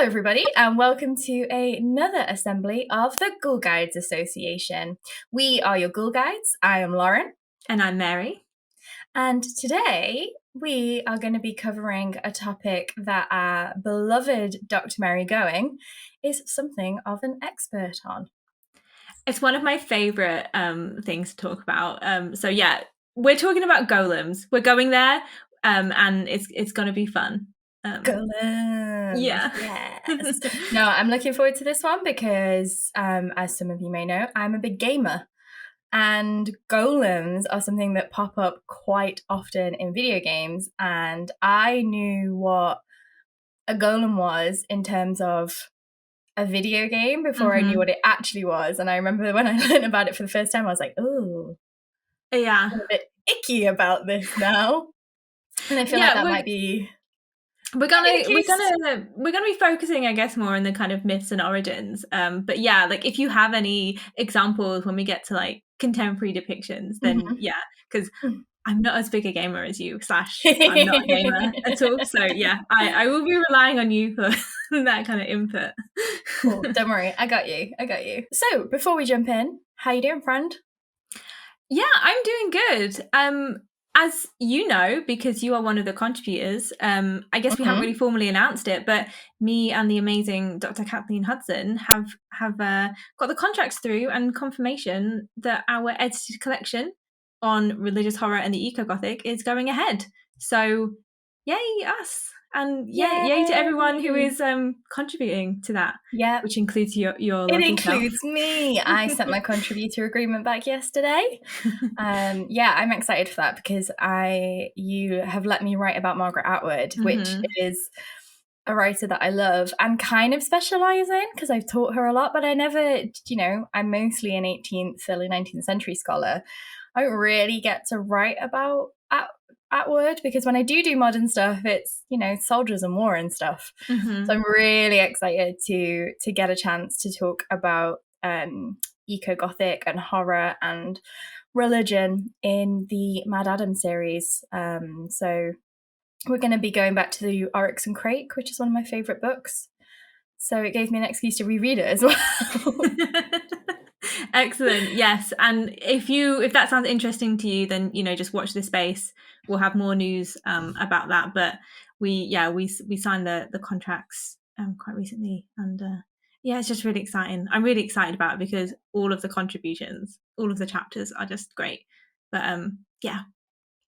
Hello, everybody, and welcome to another assembly of the Ghoul Guides Association. We are your Ghoul Guides. I am Lauren. And I'm Mary. And today we are going to be covering a topic that our beloved Dr. Mary Going is something of an expert on. It's one of my favourite things to talk about. So yeah, we're talking about golems. We're going there, and it's going to be fun. Golems. Yeah. Yes. No, I'm looking forward to this one because, as some of you may know, I'm a big gamer. And golems are something that pop up quite often in video games. And I knew what a golem was in terms of a video game before I knew what it actually was. And I remember when I learned about it for the first time, I was like, oh, yeah, I'm a bit icky about this now. And I feel like that might be... We're gonna be focusing, I guess, more on the kind of myths and origins. But yeah, like if you have any examples when we get to like contemporary depictions, then yeah, because I'm not as big a gamer as you. / I'm not a gamer at all. So yeah, I will be relying on you for that kind of input. Cool. Don't worry, I got you. So before we jump in, how you doing, friend? Yeah, I'm doing good. As you know, because you are one of the contributors, I guess we haven't really formally announced it, but me and the amazing Dr. Kathleen Hudson have got the contracts through and confirmation that our edited collection on religious horror and the eco-Gothic is going ahead. So yay us! And yay to everyone who is contributing to that. Yeah, which includes your it includes me. I sent my contributor agreement back yesterday. Yeah, I'm excited for that because you have let me write about Margaret Atwood, which is a writer that I love and kind of specialise in because I've taught her a lot, but I never, I'm mostly an 18th, early 19th century scholar. I don't really get to write about Atwood because when I do modern stuff, it's, soldiers and war and stuff. So I'm really excited to get a chance to talk about eco-Gothic and horror and religion in the Mad Adam series. So we're going to be going back to the Oryx and Crake, which is one of my favourite books. So it gave me an excuse to reread it as well. Excellent. Yes. And if that sounds interesting to you, then just watch this space. We'll have more news about that. But we signed the contracts quite recently, and it's just really exciting. I'm really excited about it because all of the contributions, all of the chapters are just great. But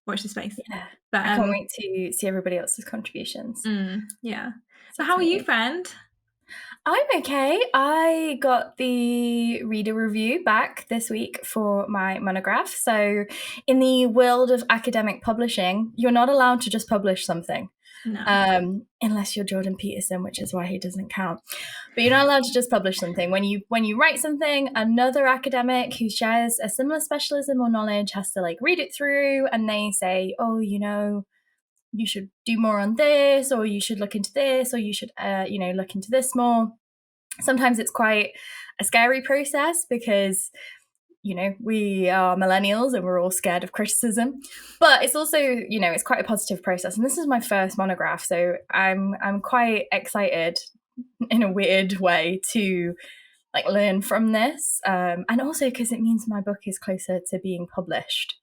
watch the space. Yeah. But I can't wait to see everybody else's contributions. Yeah. So how are you, friend? I'm okay. I got the reader review back this week for my monograph. So in the world of academic publishing, you're not allowed to just publish something. No. Unless you're Jordan Peterson, which is why he doesn't count. But you're not allowed to just publish something. When you write something, another academic who shares a similar specialism or knowledge has to read it through, and they say, oh, you should do more on this, or you should look into this, or you should, look into this more. Sometimes it's quite a scary process because, we are millennials and we're all scared of criticism. But it's also, it's quite a positive process. And this is my first monograph, so I'm quite excited in a weird way to learn from this. And also because it means my book is closer to being published.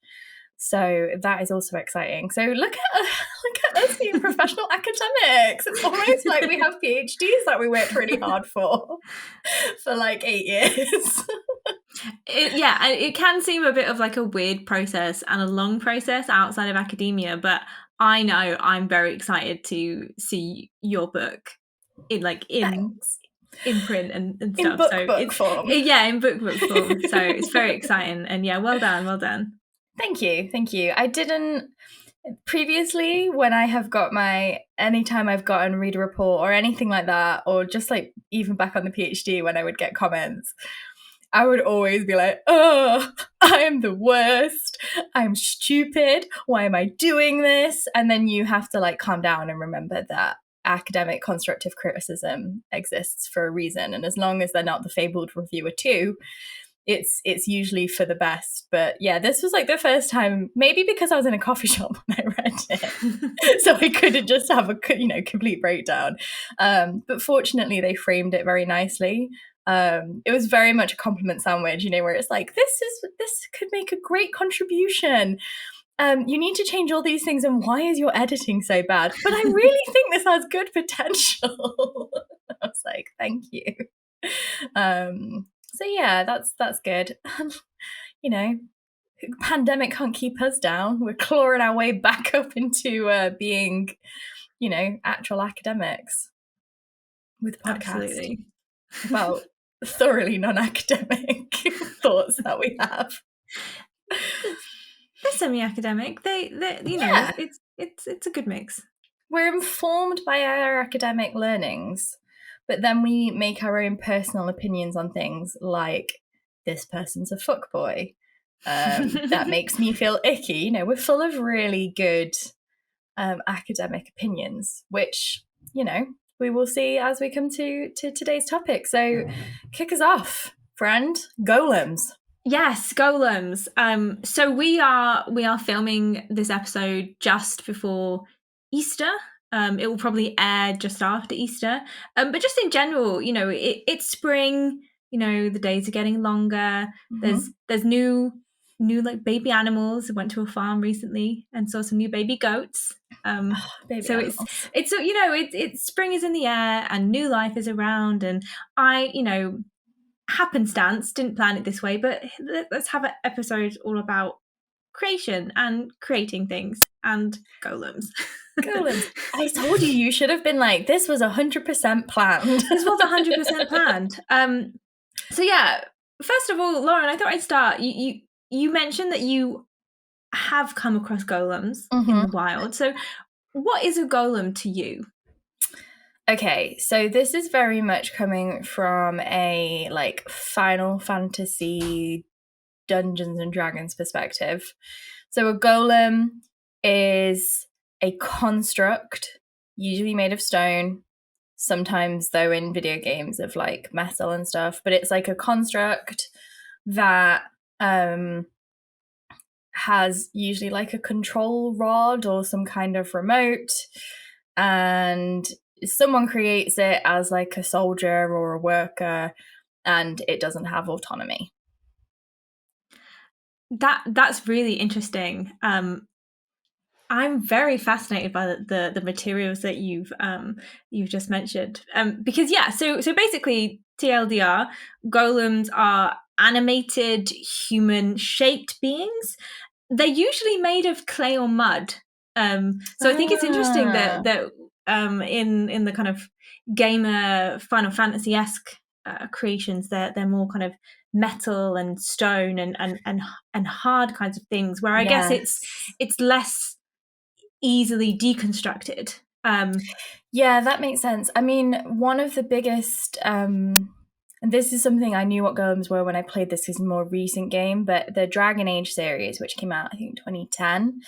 So that is also exciting. So look at us being professional academics. It's almost like we have PhDs that we worked really hard for 8 years. It can seem a bit of a weird process and a long process outside of academia, but I know I'm very excited to see your book in print and stuff. In book form. Yeah, in book form. So it's very exciting, and well done. Thank you. I didn't previously, when I have got anytime I've gotten reader report or anything like that, or just even back on the PhD when I would get comments, I would always be like, oh, I am the worst. I'm stupid. Why am I doing this? And then you have to calm down and remember that academic constructive criticism exists for a reason. And as long as they're not the fabled reviewer too, it's usually for the best. But yeah, this was like the first time, maybe because I was in a coffee shop when I read it, so I couldn't just have a complete breakdown. But fortunately, they framed it very nicely. It was very much a compliment sandwich, where it's like, this could make a great contribution. You need to change all these things, and why is your editing so bad? But I really think this has good potential. I was like, thank you. So yeah, that's good. Pandemic can't keep us down. We're clawing our way back up into being, actual academics with podcasts. Absolutely. About thoroughly non-academic thoughts that we have. They're semi-academic. It's a good mix. We're informed by our academic learnings, but then we make our own personal opinions on things like, this person's a fuckboy. That makes me feel icky. We're full of really good academic opinions, which, we will see as we come to today's topic. So kick us off, friend. Golems. Yes, Golems. So we are filming this episode just before Easter. It will probably air just after Easter. But just in general, it's spring. The days are getting longer. Mm-hmm. There's new like baby animals. I went to a farm recently and saw some new baby goats. So animals. it's spring is in the air and new life is around, and I happenstance didn't plan it this way, but let's have an episode all about creation and creating things and golems. Golems. I told you should have been like, this was 100% planned. This was 100% planned. So yeah, first of all, Lauren, I thought I'd start. You mentioned that you have come across golems in the wild. So what is a golem to you? Okay, so this is very much coming from a Final Fantasy Dungeons and Dragons perspective. So a golem is a construct, usually made of stone, sometimes though in video games of metal and stuff, but it's like a construct that has usually a control rod or some kind of remote, and someone creates it as a soldier or a worker, and it doesn't have autonomy. That's really interesting. I'm very fascinated by the materials that you've just mentioned. Because so basically, TLDR, golems are animated human-shaped beings. They're usually made of clay or mud. So I think it's interesting that in the kind of gamer Final Fantasy-esque creations, they're more kind of metal and stone and hard kinds of things, where I guess it's less easily deconstructed. Yeah, that makes sense. I mean, one of the biggest and this is something I knew what golems were when I played this, is a more recent game, but the Dragon Age series, which came out I think 2010,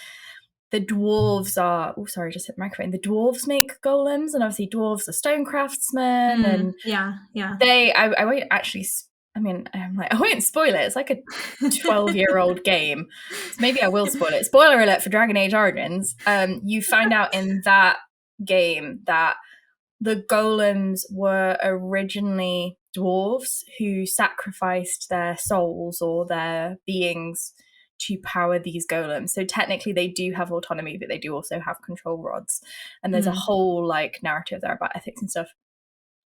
the dwarves are just hit the microphone. The dwarves make golems, and obviously dwarves are stone craftsmen, and I won't actually, I mean, I won't spoil it. It's like a 12-year-old game, so maybe I will spoil it. Spoiler alert for Dragon Age Origins. You find out in that game that the golems were originally dwarves who sacrificed their souls or their beings to power these golems. So technically they do have autonomy, but they do also have control rods. And there's a whole narrative there about ethics and stuff.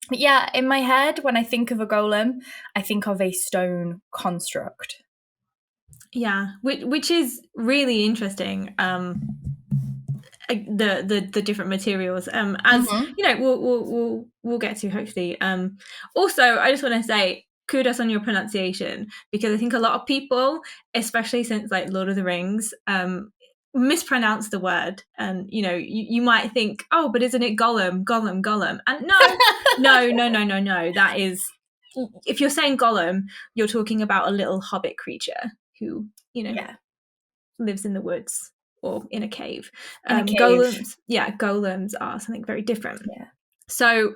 But yeah, in my head, when I think of a golem, I think of a stone construct. Yeah, which is really interesting. The different materials, as we'll get to hopefully. Also, I just want to say kudos on your pronunciation, because I think a lot of people, especially since Lord of the Rings, mispronounce the word, and you might think, oh, but isn't it golem, and no, that is, if you're saying golem, you're talking about a little hobbit creature who lives in the woods or in a cave. Golems are something very different. So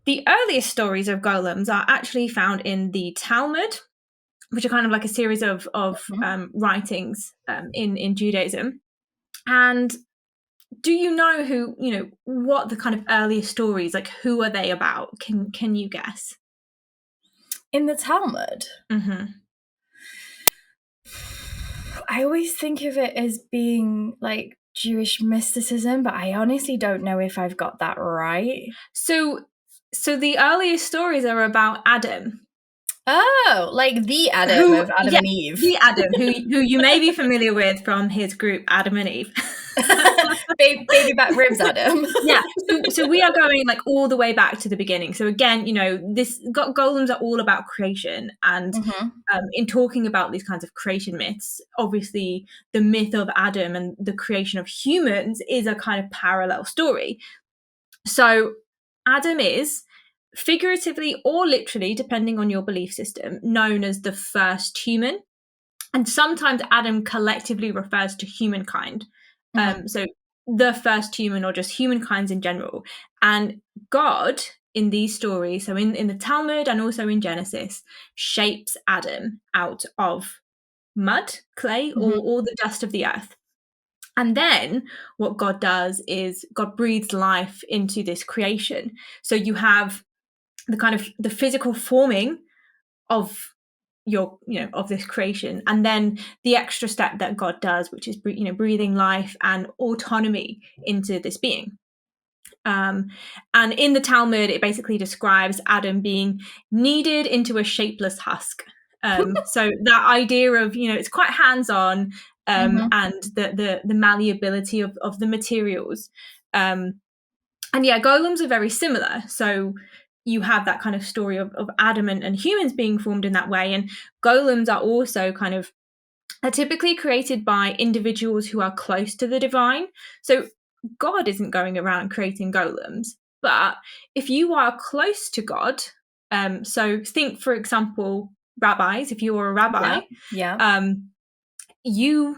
the earliest stories of golems are actually found in the Talmud, which are kind of like a series of writings in Judaism. And do you know who, what the kind of earliest stories, like who are they about? Can you guess? In the Talmud? Mm-hmm. I always think of it as being like Jewish mysticism, but I honestly don't know if I've got that right. So the earliest stories are about Adam. Oh, like the Adam of Adam and Eve. The Adam, who you may be familiar with from his group Adam and Eve. Baby back ribs Adam. Yeah, so we are going like all the way back to the beginning. So again, this golems are all about creation, and in talking about these kinds of creation myths, obviously the myth of Adam and the creation of humans is a kind of parallel story. So Adam is, figuratively or literally, depending on your belief system, known as the first human. And sometimes Adam collectively refers to humankind. So the first human, or just humankind in general. And God, in these stories, so in the Talmud and also in Genesis, shapes Adam out of mud, clay, or the dust of the earth. And then what God does is God breathes life into this creation. So you have the kind of the physical forming of of this creation, and then the extra step that God does, which is breathing life and autonomy into this being. And in the Talmud, it basically describes Adam being kneaded into a shapeless husk. So that idea of it's quite hands-on, and the malleability of the materials. And yeah, golems are very similar. So you have that kind of story of Adam and humans being formed in that way. And golems are also are typically created by individuals who are close to the divine. So God isn't going around creating golems. But if you are close to God, so think, for example, rabbis, if you are a rabbi, you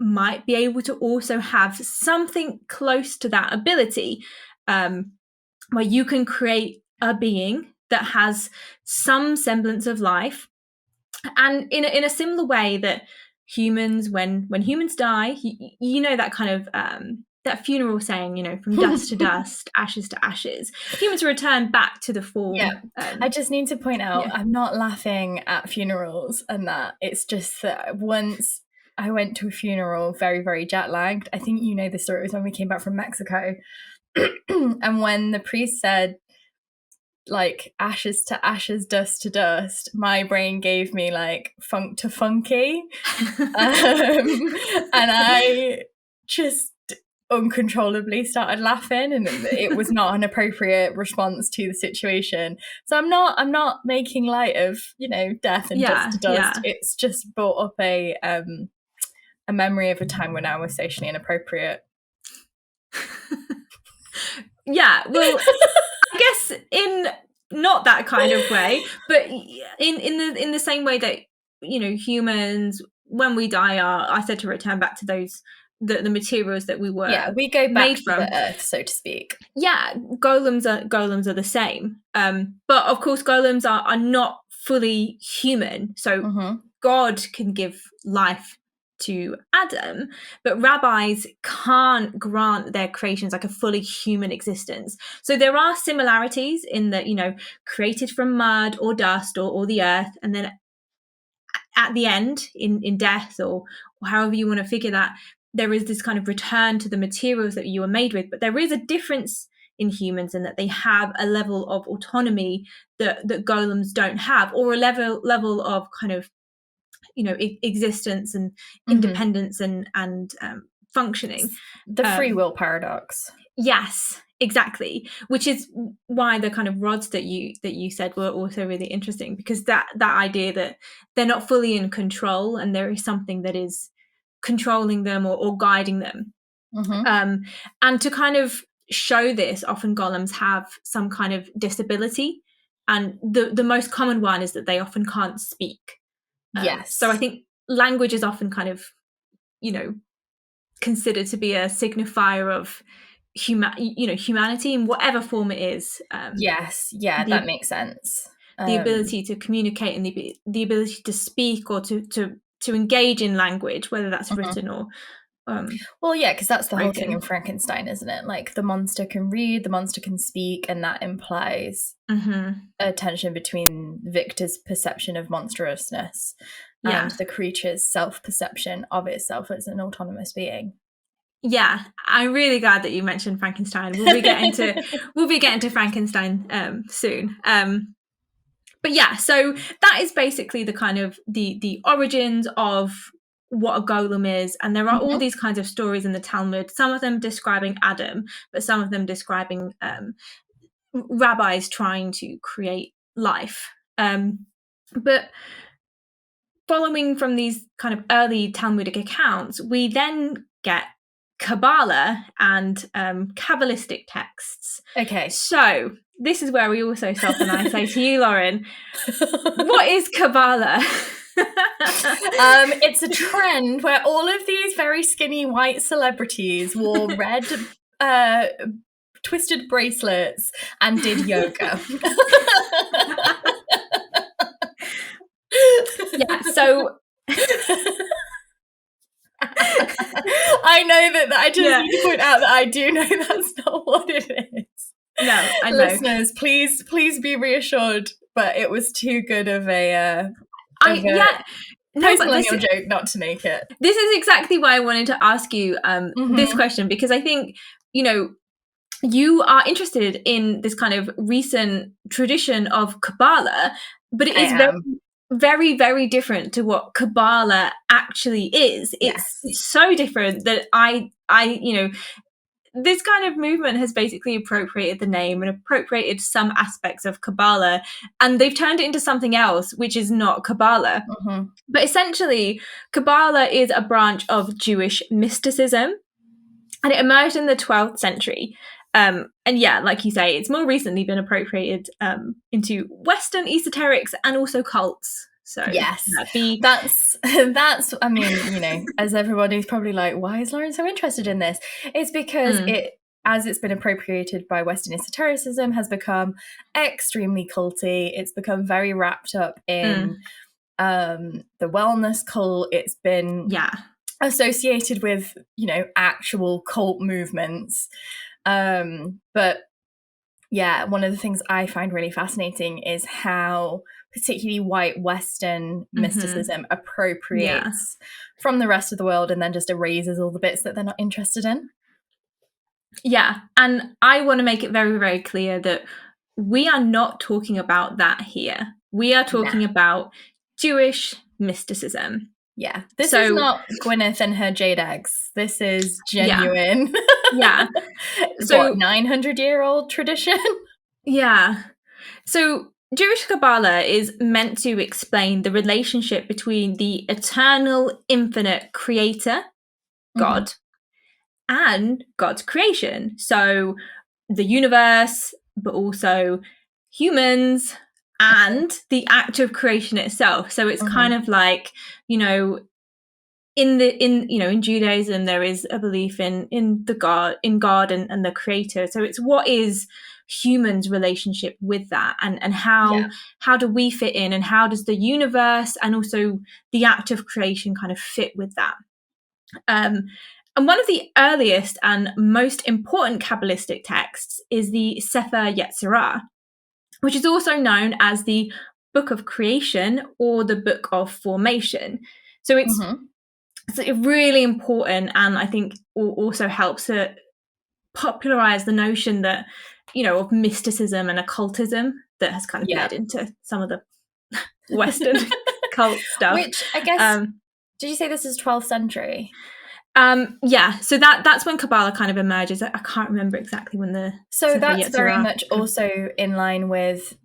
might be able to also have something close to that ability, where you can create a being that has some semblance of life. And in a similar way that humans, when humans die, that kind of that funeral saying, from dust to dust, ashes to ashes, humans return back to the form. Yeah. I just need to point out, I'm not laughing at funerals and that. It's just that once I went to a funeral very, very jet lagged. I think you know the story. It was when we came back from Mexico. And when the priest said, like, ashes to ashes, dust to dust, my brain gave me like funk to funky. And I just uncontrollably started laughing, and it was not an appropriate response to the situation. So I'm not making light of death and dust to dust. It's just brought up a memory of a time when I was socially inappropriate. Yeah, well, I guess in not that kind of way, but in the same way that humans, when we die, are said to return back to those the materials that we were. Yeah, we go back to the earth, so to speak. Yeah, golems are the same. But of course, golems are not fully human. So God can give life to Adam, but rabbis can't grant their creations like a fully human existence. So there are similarities in that, created from mud or dust or the earth, and then at the end, in death or however you want to figure that, there is this kind of return to the materials that you were made with. But there is a difference in humans in that they have a level of autonomy that golems don't have, or a level of kind of existence and independence and functioning. The free will paradox. Yes, exactly. Which is why the kind of rods that you said were also really interesting, because that idea that they're not fully in control and there is something that is controlling them or guiding them. And to kind of show this, often golems have some kind of disability, and the most common one is that they often can't speak. Yes. So I think language is often kind of, considered to be a signifier of humanity in whatever form it is. Yes. Yeah, that makes sense. the ability to communicate and the ability to speak or to engage in language, whether that's written or well, yeah, because that's the whole thing written. in Frankenstein, isn't it? Like the monster can read, the monster can speak, and that implies a tension between Victor's perception of monstrousness and the creature's self-perception of itself as an autonomous being. Yeah, I'm really glad that you mentioned Frankenstein. We'll be getting to Frankenstein soon. But yeah, so that is basically the kind of the origins of what a golem is, and there are all these kinds of stories in the Talmud. Some of them describing Adam, but some of them describing rabbis trying to create life. But following from these kind of early Talmudic accounts, we then get Kabbalah and Kabbalistic texts. Okay. So this is where we also stop and I say to you, Lauren, what is Kabbalah? It's a trend where all of these very skinny white celebrities wore red twisted bracelets and did yoga. Yeah, so I know that I just need to point out that I do know that's not what it is. No, I know. Listeners, please be reassured, but it was too good of a post-millennial joke not to make it. This is exactly why I wanted to ask you this question, because I think, you know, you are interested in this kind of recent tradition of Kabbalah, but it is very, very different to what Kabbalah actually is. It's so different that I, you know, this kind of movement has basically appropriated the name and appropriated some aspects of Kabbalah, and they've turned it into something else, which is not Kabbalah. But essentially, Kabbalah is a branch of Jewish mysticism, and it emerged in the 12th century. And yeah, like you say, it's more recently been appropriated into Western esoterics and also cults. So yes, that's I mean, you know, as everybody's probably like, why is Lauren so interested in this? It's because it's been appropriated by Western esotericism, has become extremely culty. It's become very wrapped up in the wellness cult. It's been associated with, you know, actual cult movements. But yeah, one of the things I find really fascinating is how particularly white Western mysticism appropriates from the rest of the world and then just erases all the bits that they're not interested in. Yeah, and I want to make it very, very clear that we are not talking about that here. We are talking about Jewish mysticism. Yeah, this is not Gwyneth and her jade eggs. This is genuine. Yeah. So 900-year-old tradition? Yeah. So Jewish Kabbalah is meant to explain the relationship between the eternal, infinite creator, God, and God's creation. So the universe, but also humans and the act of creation itself. So it's kind of like, you know, in Judaism there is a belief in God and the creator. So it's what is humans' relationship with that, and how do we fit in, and how does the universe and also the act of creation kind of fit with that. And one of the earliest and most important Kabbalistic texts is the Sefer Yetzirah, which is also known as the Book of Creation or the Book of Formation. So it's really important, and I think also helps to popularize the notion that, you know, of mysticism and occultism that has kind of led into some of the Western cult stuff. Which I guess, did you say this is 12th century? Yeah, so that's when Kabbalah kind of emerges. I can't remember exactly when the... So that's very much also in line with,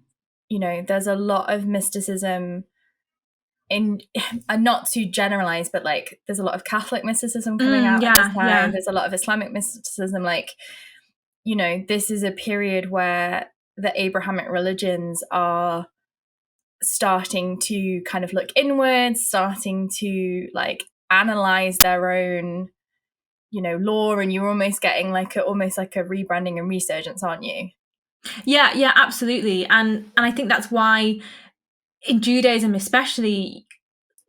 you know, there's a lot of mysticism in, and not to generalize, but like there's a lot of Catholic mysticism coming out at this time. There's a lot of Islamic mysticism. Like, you know, this is a period where the Abrahamic religions are starting to kind of look inwards, starting to like analyze their own, you know, law, and you're almost getting like almost like a rebranding and resurgence, aren't you? Yeah, absolutely. And I think that's why in Judaism especially,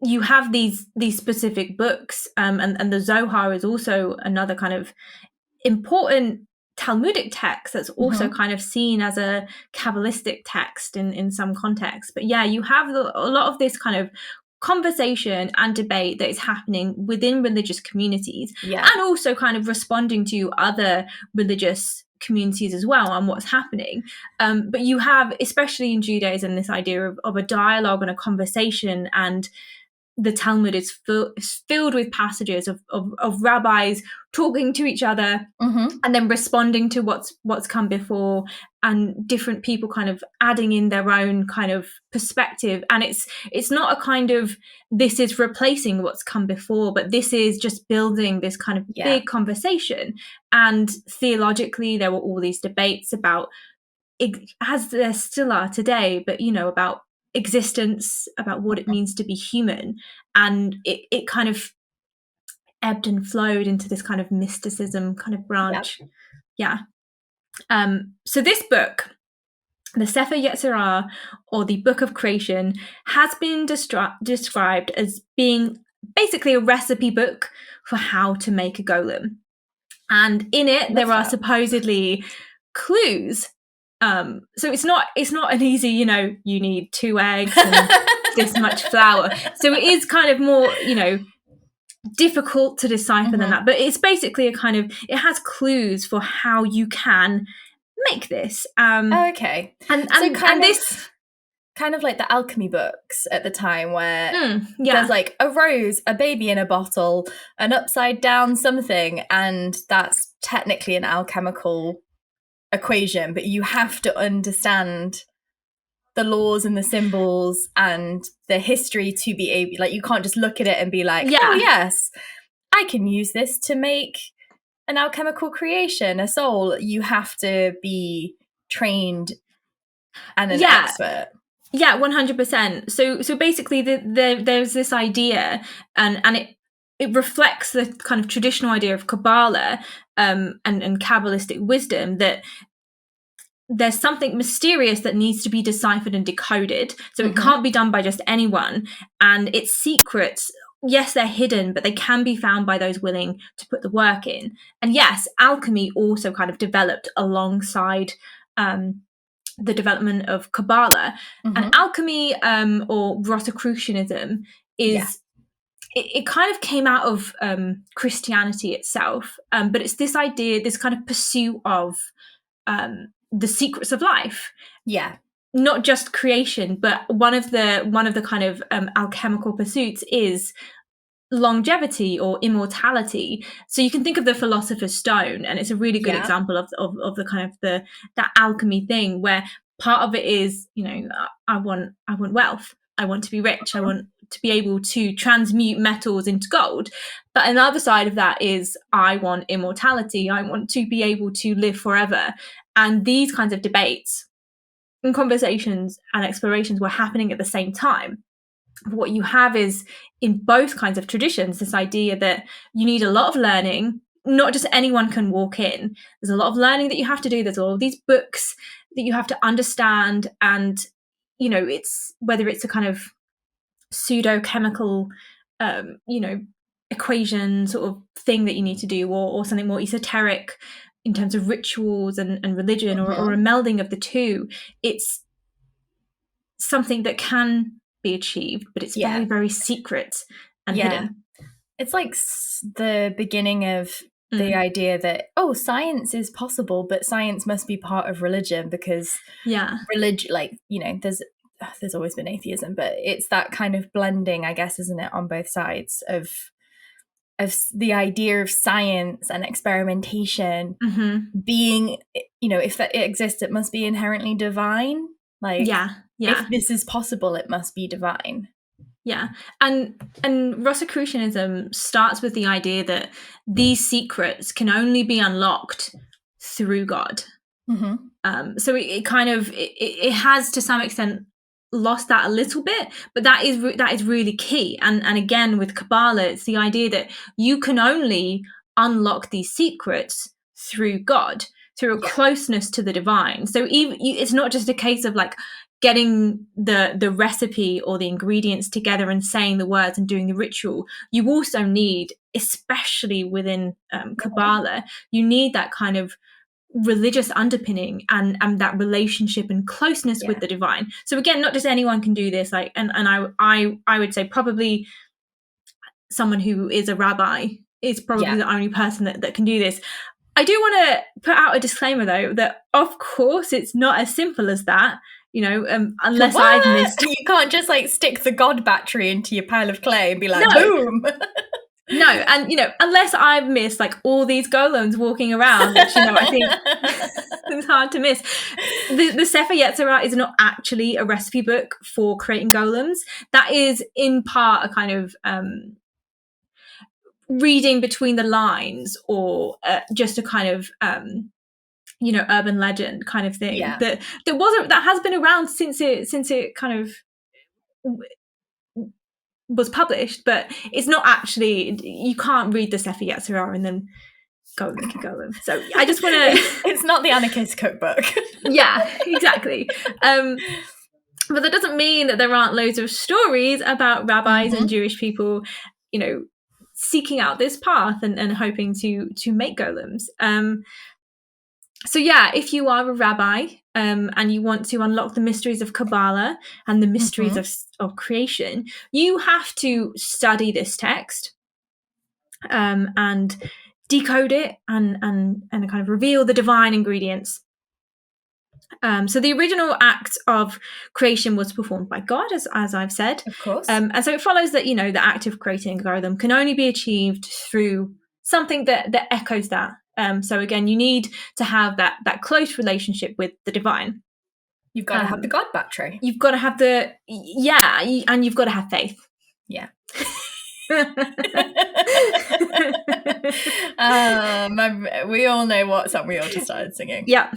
you have these specific books, and the Zohar is also another kind of important Talmudic text that's also kind of seen as a Kabbalistic text in some contexts. But yeah, you have a lot of this kind of conversation and debate that is happening within religious communities, and also kind of responding to other religious communities as well and what's happening. But you have, especially in Judaism, this idea of a dialogue and a conversation, and the Talmud is filled with passages of rabbis talking to each other, and then responding to what's come before, and different people kind of adding in their own kind of perspective. And it's not a kind of, this is replacing what's come before, but this is just building this kind of big conversation. And theologically, there were all these debates about, as there still are today, but about existence, about what it means to be human. And it kind of ebbed and flowed into this kind of mysticism kind of branch. So this book, the Sefer Yetzirah, or the Book of Creation, has been described as being basically a recipe book for how to make a golem. And in it, there are supposedly clues. So it's not an easy, you need 2 eggs and this much flour. So it is kind of more, difficult to decipher than that. But it's basically a kind of, it has clues for how you can make this. Okay. And this kind of like the alchemy books at the time, where there's like a rose, a baby in a bottle, an upside down something, and that's technically an alchemical equation, but you have to understand the laws and the symbols and the history to be able, like, you can't just look at it and be like, oh yes, I can use this to make an alchemical creation, a soul. You have to be trained and an expert. Yeah, 100%. So basically, there's this idea, and it reflects the kind of traditional idea of Kabbalah, and Kabbalistic wisdom, that there's something mysterious that needs to be deciphered and decoded. So it can't be done by just anyone. And its secrets, yes, they're hidden, but they can be found by those willing to put the work in. And yes, alchemy also kind of developed alongside the development of Kabbalah. And alchemy, or Rosicrucianism, is it kind of came out of Christianity itself, but it's this idea, this kind of pursuit of the secrets of life. Not just creation, but one of the kind of alchemical pursuits is longevity or immortality. So you can think of the Philosopher's Stone, and it's a really good example of the kind of that alchemy thing, where part of it is, I want wealth, I want to be rich, I want to be able to transmute metals into gold. But another side of that is, I want immortality, I want to be able to live forever. And these kinds of debates and conversations and explorations were happening at the same time. What you have is, in both kinds of traditions, this idea that you need a lot of learning. Not just anyone can walk in. There's a lot of learning that you have to do. There's all of these books that you have to understand. And, it's whether it's a kind of pseudo-chemical, equation sort of thing that you need to do, or something more esoteric in terms of rituals and religion, or a melding of the two. It's something that can be achieved, but it's very, very secret and hidden. It's like the beginning of the idea that, science is possible, but science must be part of religion, because religion, there's always been atheism, but it's that kind of blending, I guess, isn't it, on both sides of the idea of science and experimentation being, if that exists, it must be inherently divine. If this is possible, it must be divine. And Rosicrucianism starts with the idea that these secrets can only be unlocked through God. So it kind of it has, to some extent, lost that a little bit, but that is really key. And again, with Kabbalah, it's the idea that you can only unlock these secrets through God. through a closeness to the divine. So it's not just a case of like getting the recipe or the ingredients together and saying the words and doing the ritual. You also need, especially within Kabbalah, you need that kind of religious underpinning and that relationship and closeness with the divine. So again, not just anyone can do this. Like, and I would say probably someone who is a rabbi is probably the only person that can do this. I do want to put out a disclaimer though, that of course it's not as simple as that. You know, unless I've missed. You can't just like stick the God battery into your pile of clay and be like, boom. No, and, you know, unless I've missed like all these golems walking around, which, you know, I think it's hard to miss. The Sefer Yetzirah is not actually a recipe book for creating golems. That is in part a kind of reading between the lines, or just a kind of you know, urban legend kind of thing that has been around since it kind of was published, but it's not actually, you can't read the Sefer Yetzirah and then go make a golem. So I just want to it's not the anarchist cookbook. Yeah, exactly. But that doesn't mean that there aren't loads of stories about rabbis and Jewish people, you know, seeking out this path and hoping to make golems. So yeah, if you are a rabbi and you want to unlock the mysteries of Kabbalah and the mysteries of creation, you have to study this text and decode it and kind of reveal the divine ingredients. So the original act of creation was performed by God, as I've said. Of course. And so it follows that, you know, the act of creating a golem can only be achieved through something that echoes that. So again, you need to have that close relationship with the divine. You've got to have the God battery. You've got to have and you've got to have faith. Yeah. We all know what song we all just started singing. Yeah.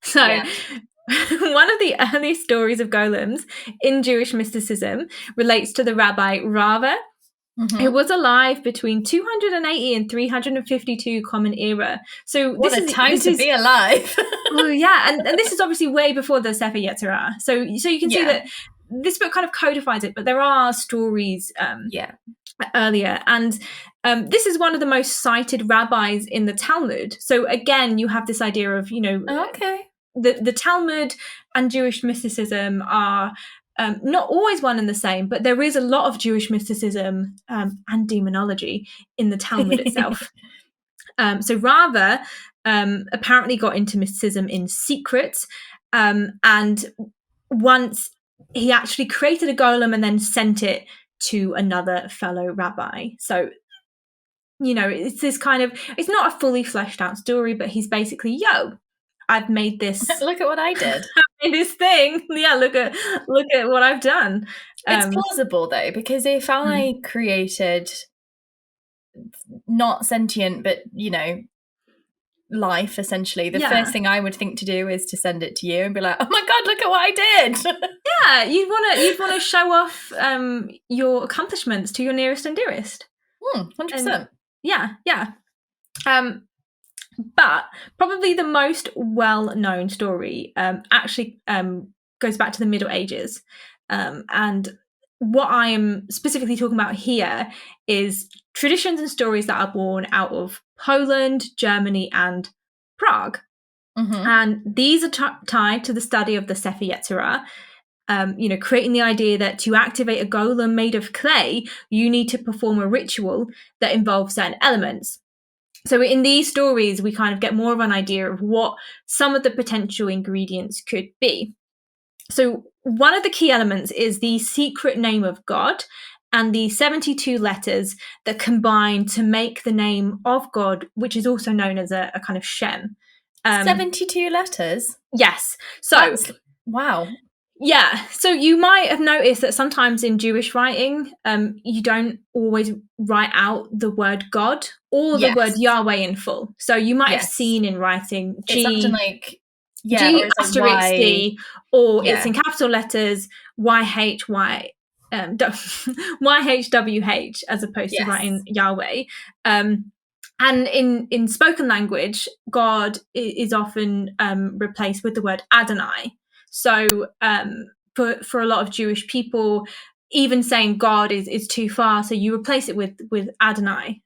So one of the early stories of golems in Jewish mysticism relates to the rabbi Rava. It was alive between 280 and 352 Common Era. So what a time to be alive. Well, yeah, and this is obviously way before the Sefer Yetzirah. So you can see that this book kind of codifies it, but there are stories earlier. And this is one of the most cited rabbis in the Talmud. So again, you have this idea of, you know, the Talmud and Jewish mysticism are not always one and the same, but there is a lot of Jewish mysticism and demonology in the Talmud itself. So Rava apparently got into mysticism in secret, and once he actually created a golem and then sent it to another fellow rabbi. So, you know, it's this kind of, it's not a fully fleshed out story, but he's basically, I've made this. Look at what I did. I made this thing. Yeah, look at what I've done. It's plausible though, because if I created not sentient, but, you know, life essentially, the first thing I would think to do is to send it to you and be like, oh my God, look at what I did. Yeah, you'd want to show off your accomplishments to your nearest and dearest. 100%. Yeah. But probably the most well-known story actually goes back to the Middle Ages. And what I am specifically talking about here is traditions and stories that are born out of Poland, Germany, and Prague. And these are tied to the study of the Sefer Yetzirah. You know, creating the idea that to activate a golem made of clay, you need to perform a ritual that involves certain elements. So in these stories, we kind of get more of an idea of what some of the potential ingredients could be. So one of the key elements is the secret name of God and the 72 letters that combine to make the name of God, which is also known as a kind of Shem. 72 letters? Yes. So wow. Yeah, so you might have noticed that sometimes in Jewish writing, you don't always write out the word God or the word Yahweh in full. So you might have seen in writing G, it's often like G asterisk D, or it's in capital letters YHWH as opposed to writing Yahweh. And And in spoken language, God is often replaced with the word Adonai. So for a lot of Jewish people, even saying God is too far, so you replace it with Adonai,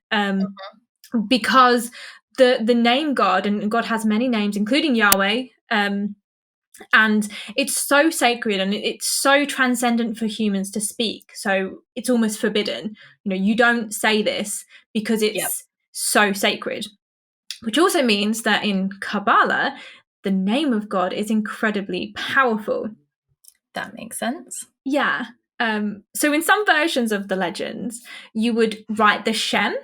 because the name God, and God has many names, including Yahweh, and it's so sacred and it's so transcendent for humans to speak. So it's almost forbidden. You don't say this because it's so sacred. Which also means that in Kabbalah, the name of God is incredibly powerful. That makes sense. Yeah. So in some versions of the legends, you would write the Shem.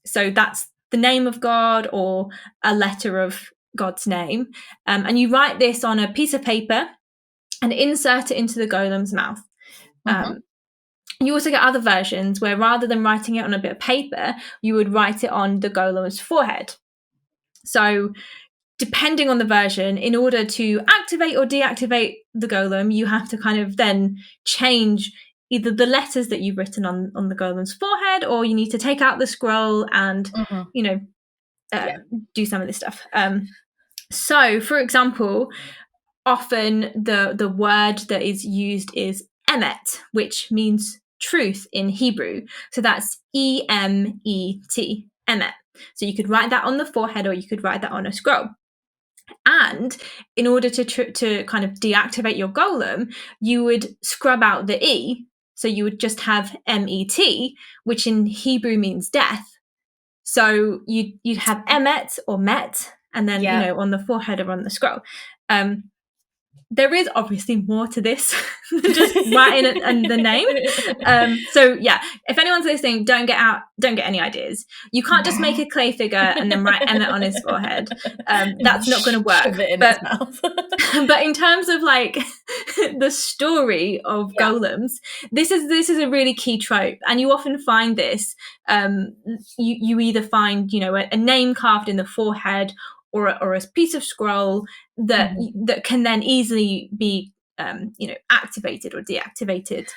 So that's the name of God or a letter of God's name. And you write this on a piece of paper and insert it into the golem's mouth. You also get other versions where rather than writing it on a bit of paper, you would write it on the golem's forehead. So depending on the version, in order to activate or deactivate the golem, you have to kind of then change either the letters that you've written on the golem's forehead, or you need to take out the scroll and, do some of this stuff. So, for example, often the word that is used is emet, which means truth in Hebrew. So that's E-M-E-T, emet. So you could write that on the forehead or you could write that on a scroll. And in order to kind of deactivate your golem, you would scrub out the E. So you would just have M-E-T, which in Hebrew means death. So you'd have emet or met, and then, on the forehead or on the scroll. There is obviously more to this than just writing it and the name. So yeah, if anyone's listening, don't get any ideas. You can't just make a clay figure and then write Emmett on his forehead. That's not going to work. Shove it in his mouth. But in terms of like the story of golems, this is a really key trope, and you often find this. You either find a name carved in the forehead, or a piece of scroll that can then easily be activated or deactivated.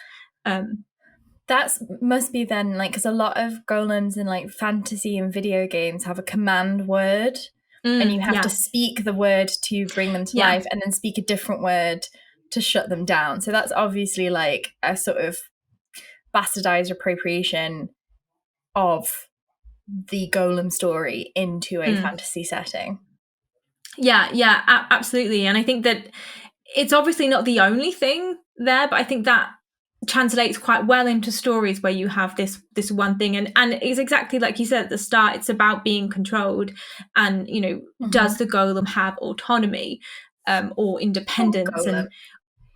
That must be then, like, because a lot of golems in like fantasy and video games have a command word, and you have to speak the word to bring them to life, and then speak a different word to shut them down. So that's obviously like a sort of bastardized appropriation of the golem story into a fantasy setting. Yeah, absolutely. And I think that it's obviously not the only thing there, but I think that translates quite well into stories where you have this one thing, and it's exactly like you said at the start. It's about being controlled, and does the golem have autonomy or independence? And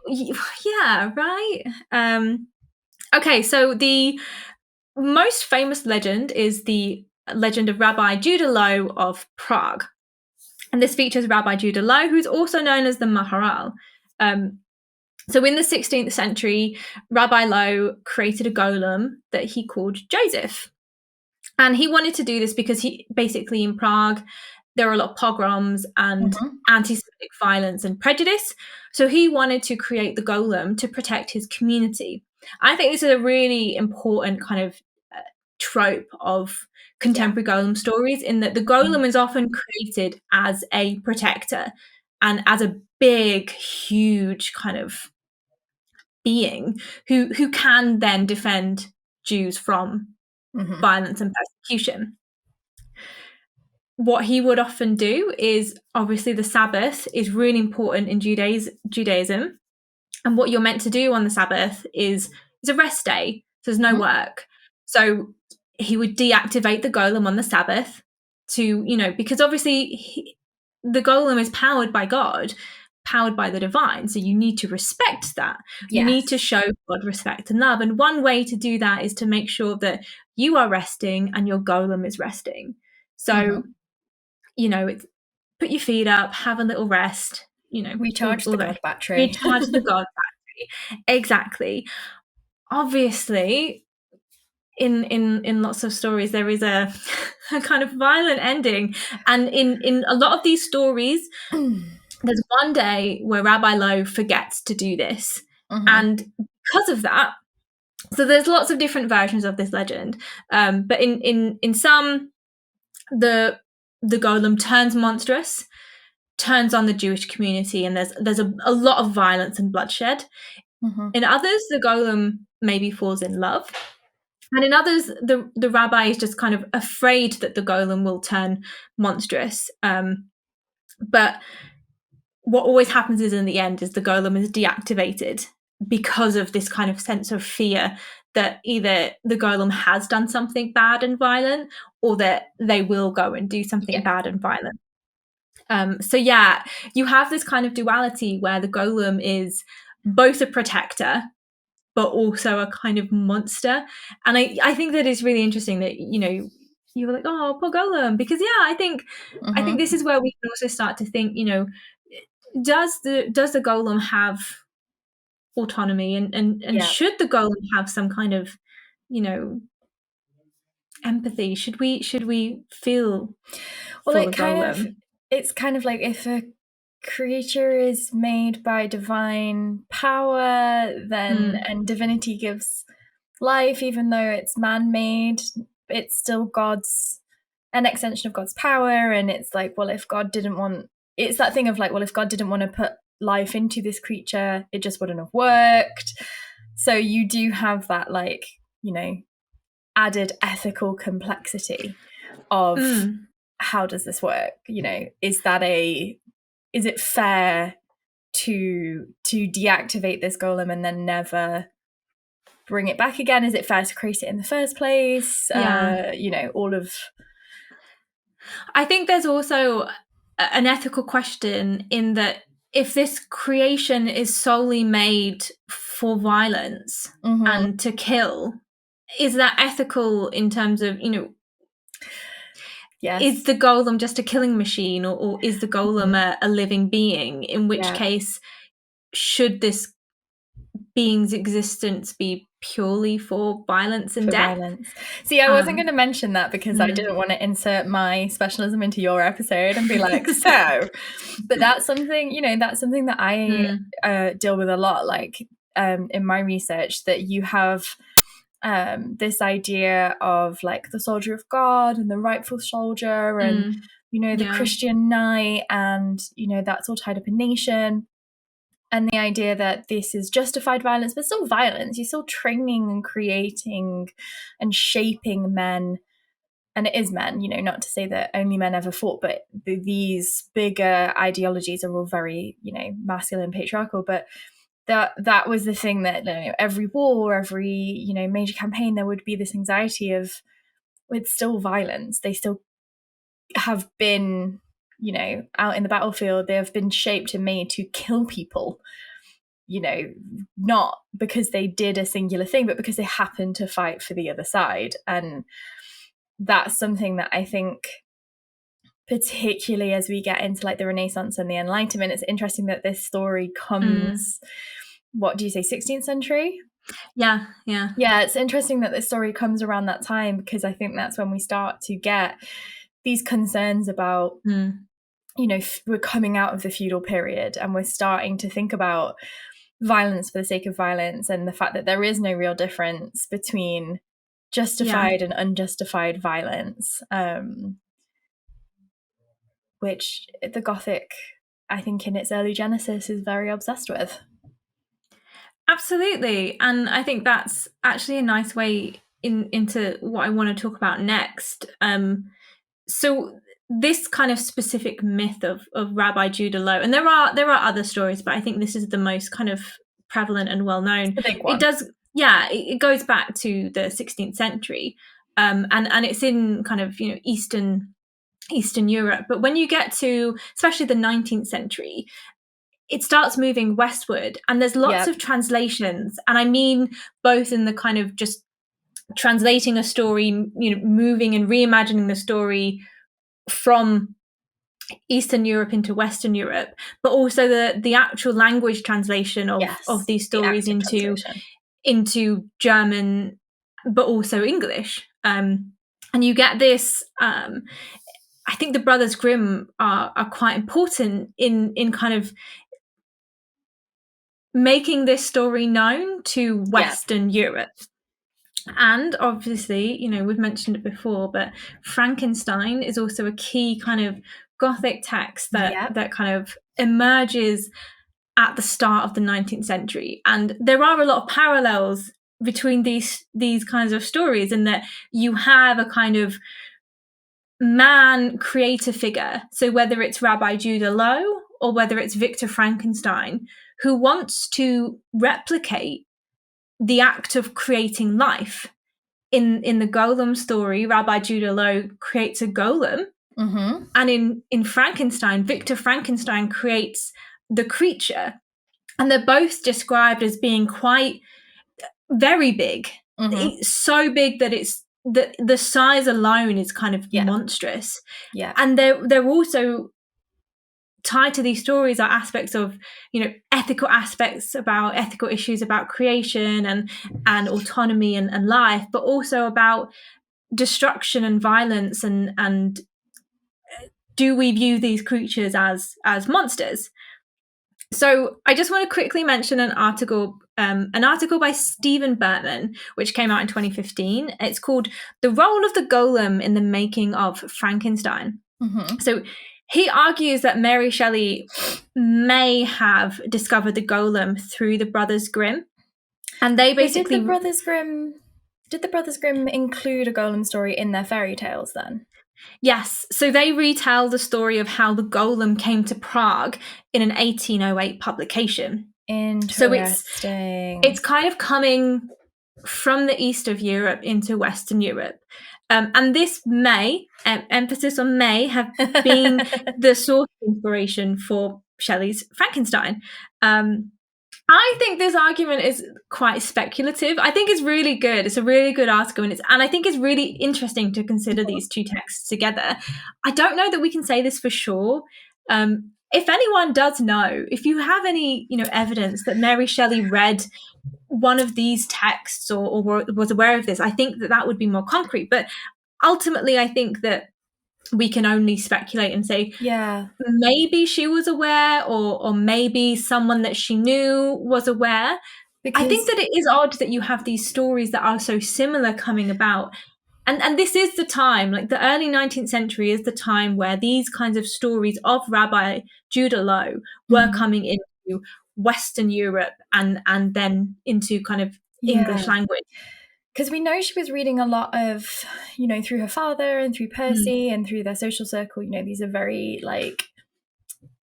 yeah, right. Okay, so the most famous legend is the legend of Rabbi Judah Loew of Prague. And this features Rabbi Judah Loew, who's also known as the Maharal. So in the 16th century, Rabbi Loew created a golem that he called Joseph. And he wanted to do this because he basically in Prague, there were a lot of pogroms and anti-Semitic violence and prejudice. So he wanted to create the golem to protect his community. I think this is a really important kind of trope of contemporary golem stories, in that the golem is often created as a protector and as a big, huge kind of being who can then defend Jews from violence and persecution. What he would often do is, obviously the Sabbath is really important in Judaism, and what you're meant to do on the Sabbath is a rest day, so there's no work. So he would deactivate the golem on the Sabbath to, because obviously the golem is powered by God, powered by the divine. So you need to respect that. You need to show God respect and love. And one way to do that is to make sure that you are resting and your golem is resting. So, it's put your feet up, have a little rest, recharge the God battery. Recharge the God battery. Exactly. Obviously, in lots of stories there is a kind of violent ending, and in a lot of these stories there's one day where Rabbi Loew forgets to do this, and because of that, so there's lots of different versions of this legend, but in some the golem turns monstrous, turns on the Jewish community, and there's a lot of violence and bloodshed. Mm-hmm. In others, the golem maybe falls in love. And in others, the rabbi is just kind of afraid that the golem will turn monstrous. But what always happens is in the end is the golem is deactivated because of this kind of sense of fear that either the golem has done something bad and violent, or that they will go and do something bad and violent. So yeah, you have this kind of duality where the golem is both a protector but also a kind of monster. And I think that it's really interesting that, you know, you were like, oh, poor golem, because I think this is where we can also start to think, you know, does the golem have autonomy, and should the golem have some kind of, you know, empathy? Should we feel well, for the golem? It's kind of like if a creature is made by divine power, then and divinity gives life, even though it's man-made, it's still an extension of God's power. And it's like, well, if God didn't want, it's that thing of like, well, if God didn't want to put life into this creature, it just wouldn't have worked. So you do have that, like, you know, added ethical complexity of how does this work? You know, is it fair to deactivate this golem and then never bring it back again? Is it fair to create it in the first place? You know, all of... I think there's also an ethical question in that if this creation is solely made for violence and to kill, is that ethical in terms of, you know, is the golem just a killing machine, or is the golem a living being? In which case, should this being's existence be purely for violence and death? See, I wasn't going to mention that because I didn't want to insert my specialism into your episode and be like, so. But that's something, you know, that's something that I deal with a lot, like in my research, that you have this idea of like the soldier of God and the rightful soldier and, you know, the Christian knight, and, you know, that's all tied up in nation. And the idea that this is justified violence, but still violence. You're still training and creating and shaping men. And it is men, you know, not to say that only men ever fought, but these bigger ideologies are all very, you know, masculine, patriarchal. But that was the thing that, you know, every war, every, you know, major campaign, there would be this anxiety of, it's still violence. They still have been, you know, out in the battlefield, they have been shaped and made to kill people, you know, not because they did a singular thing, but because they happened to fight for the other side. And that's something that I think, particularly as we get into like the Renaissance and the Enlightenment, it's interesting that this story comes, what do you say, 16th century? Yeah. It's interesting that this story comes around that time, because I think that's when we start to get these concerns about, you know, we're coming out of the feudal period and we're starting to think about violence for the sake of violence, and the fact that there is no real difference between justified and unjustified violence, which the Gothic, I think in its early genesis, is very obsessed with. Absolutely. And I think that's actually a nice way into what I want to talk about next. So this kind of specific myth of Rabbi Judah Loew, and there are other stories, but I think this is the most kind of prevalent and well known. The big one. It does, it goes back to the 16th century, and it's in kind of, you know, Eastern Europe. But when you get to especially the 19th century, it starts moving westward, and there's lots of translations, and I mean both in the kind of just translating a story, you know, moving and reimagining the story from Eastern Europe into Western Europe, but also the actual language translation of these stories into German, but also English. And you get this, I think the Brothers Grimm are quite important in kind of making this story known to Western Europe. And obviously, you know, we've mentioned it before, but Frankenstein is also a key kind of Gothic text that kind of emerges at the start of the 19th century. And there are a lot of parallels between these kinds of stories, in that you have a kind of man creator figure. So whether it's Rabbi Judah Loew or whether it's Victor Frankenstein, who wants to replicate the act of creating life. In the Golem story, Rabbi Judah Loew creates a golem. Mm-hmm. And in Frankenstein, Victor Frankenstein creates the creature. And they're both described as being quite very big. Mm-hmm. It's so big that it's the size alone is kind of monstrous. Yeah. And they're also tied to these stories are aspects of, you know, ethical aspects, about ethical issues about creation and autonomy and life, but also about destruction and violence and do we view these creatures as monsters? So I just want to quickly mention an article by Stephen Bertman, which came out in 2015. It's called "The Role of the Golem in the Making of Frankenstein." Mm-hmm. So he argues that Mary Shelley may have discovered the golem through the Brothers Grimm, and they basically Did the Brothers Grimm include a golem story in their fairy tales then? Yes, so they retell the story of how the golem came to Prague in an 1808 publication. Interesting. So it's kind of coming from the east of Europe into Western Europe. And this may, emphasis on may, have been the source of inspiration for Shelley's Frankenstein. I think this argument is quite speculative. I think it's really good. It's a really good article, and I think it's really interesting to consider these two texts together. I don't know that we can say this for sure. If anyone does know, if you have any, you know, evidence that Mary Shelley read one of these texts or was aware of this, I think that would be more concrete. But ultimately, I think that we can only speculate and say, maybe she was aware, or maybe someone that she knew was aware. Because I think that it is odd that you have these stories that are so similar coming about. And this is the time, like the early 19th century is the time where these kinds of stories of Rabbi Judah Loew were coming into Western Europe and then into kind of English language. Because we know she was reading a lot of, you know, through her father and through Percy and through their social circle. You know, these are very, like,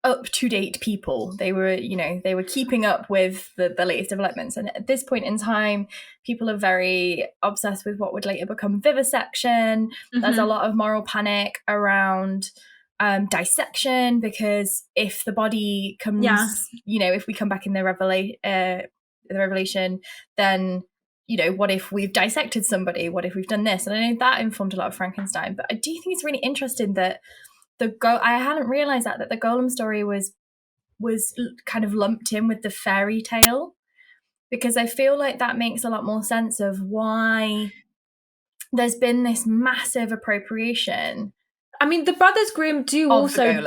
up-to-date people. They were, you know, they were keeping up with the latest developments. And at this point in time, people are very obsessed with what would later become vivisection. Mm-hmm. There's a lot of moral panic around dissection, because if the body comes, you know, if we come back in the revelation, then, you know, what if we've dissected somebody? What if we've done this? And I know that informed a lot of Frankenstein. But I do think it's really interesting that I hadn't realized that the Golem story was kind of lumped in with the fairy tale, because I feel like that makes a lot more sense of why there's been this massive appropriation. I mean, the Brothers Grimm do also.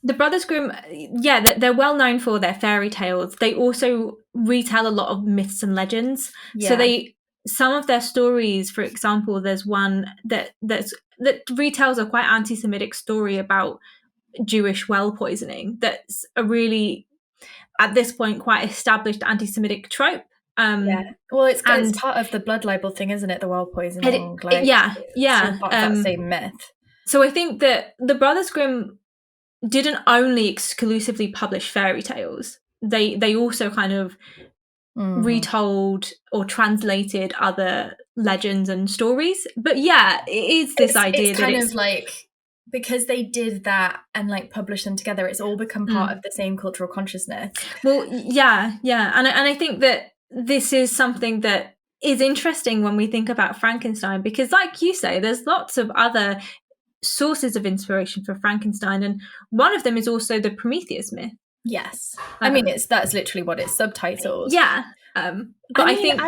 The Brothers Grimm, they're well known for their fairy tales. They also retell a lot of myths and legends. Yeah. So some of their stories, for example, there's one that retells a quite anti-Semitic story about Jewish well poisoning. That's a really, at this point, quite established anti-Semitic trope. Well, it's part of the blood libel thing, isn't it? The well poisoning. It's part of that same myth. So I think that the Brothers Grimm didn't only exclusively publish fairy tales. They also kind of retold or translated other legends and stories. But yeah, it is this idea that it's kind of like, because they did that and like published them together, it's all become part of the same cultural consciousness. Well, yeah. And I think that this is something that is interesting when we think about Frankenstein, because like you say, there's lots of other sources of inspiration for Frankenstein, and one of them is also the Prometheus myth. Yes, I mean that's literally what it's subtitled. Yeah, but I think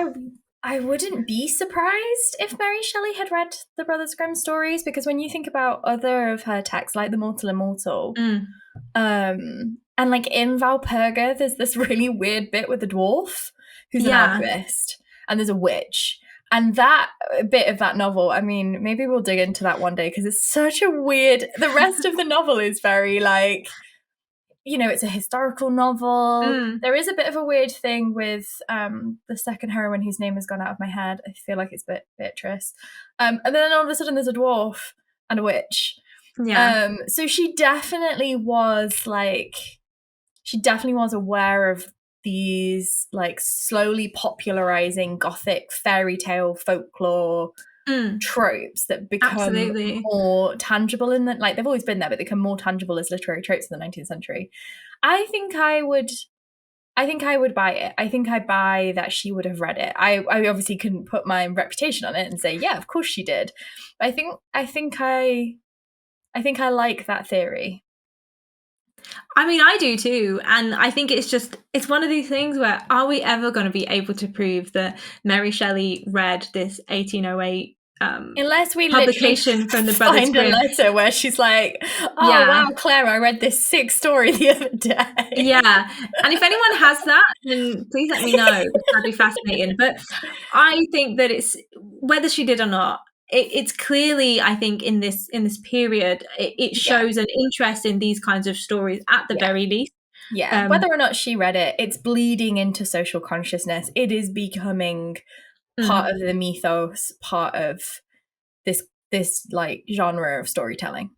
I wouldn't be surprised if Mary Shelley had read the Brothers Grimm stories, because when you think about other of her texts, like The Mortal Immortal, and like in Valperga, there's this really weird bit with a dwarf who's an alchemist, and there's a witch. And that bit of that novel, I mean, maybe we'll dig into that one day because it's such a weird. The rest of the novel is very like, you know, it's a historical novel. There is a bit of a weird thing with the second heroine whose name has gone out of my head. I feel like it's Beatrice. And then all of a sudden there's a dwarf and a witch. Yeah. So she definitely was aware of these like slowly popularizing Gothic fairy tale folklore tropes that become more tangible in the, like they've always been there, but they become more tangible as literary tropes in the 19th century. I think I would buy it. I think I buy that she would have read it. I obviously couldn't put my reputation on it and say, yeah, of course she did. But I think I like that theory. I mean, I do too. And I think it's one of these things where, are we ever going to be able to prove that Mary Shelley read this 1808 unless we publication from the Brothers find Grimm? a letter where she's like, oh yeah. Wow, Claire, I read this sick story the other day. Yeah. And if anyone has that, then please let me know. That'd be fascinating. But I think that it's, whether she did or not, it's clearly, I think, in this period, it shows an interest in these kinds of stories at the very least. Yeah, whether or not she read it, it's bleeding into social consciousness. It is becoming part of the mythos, part of this like genre of storytelling.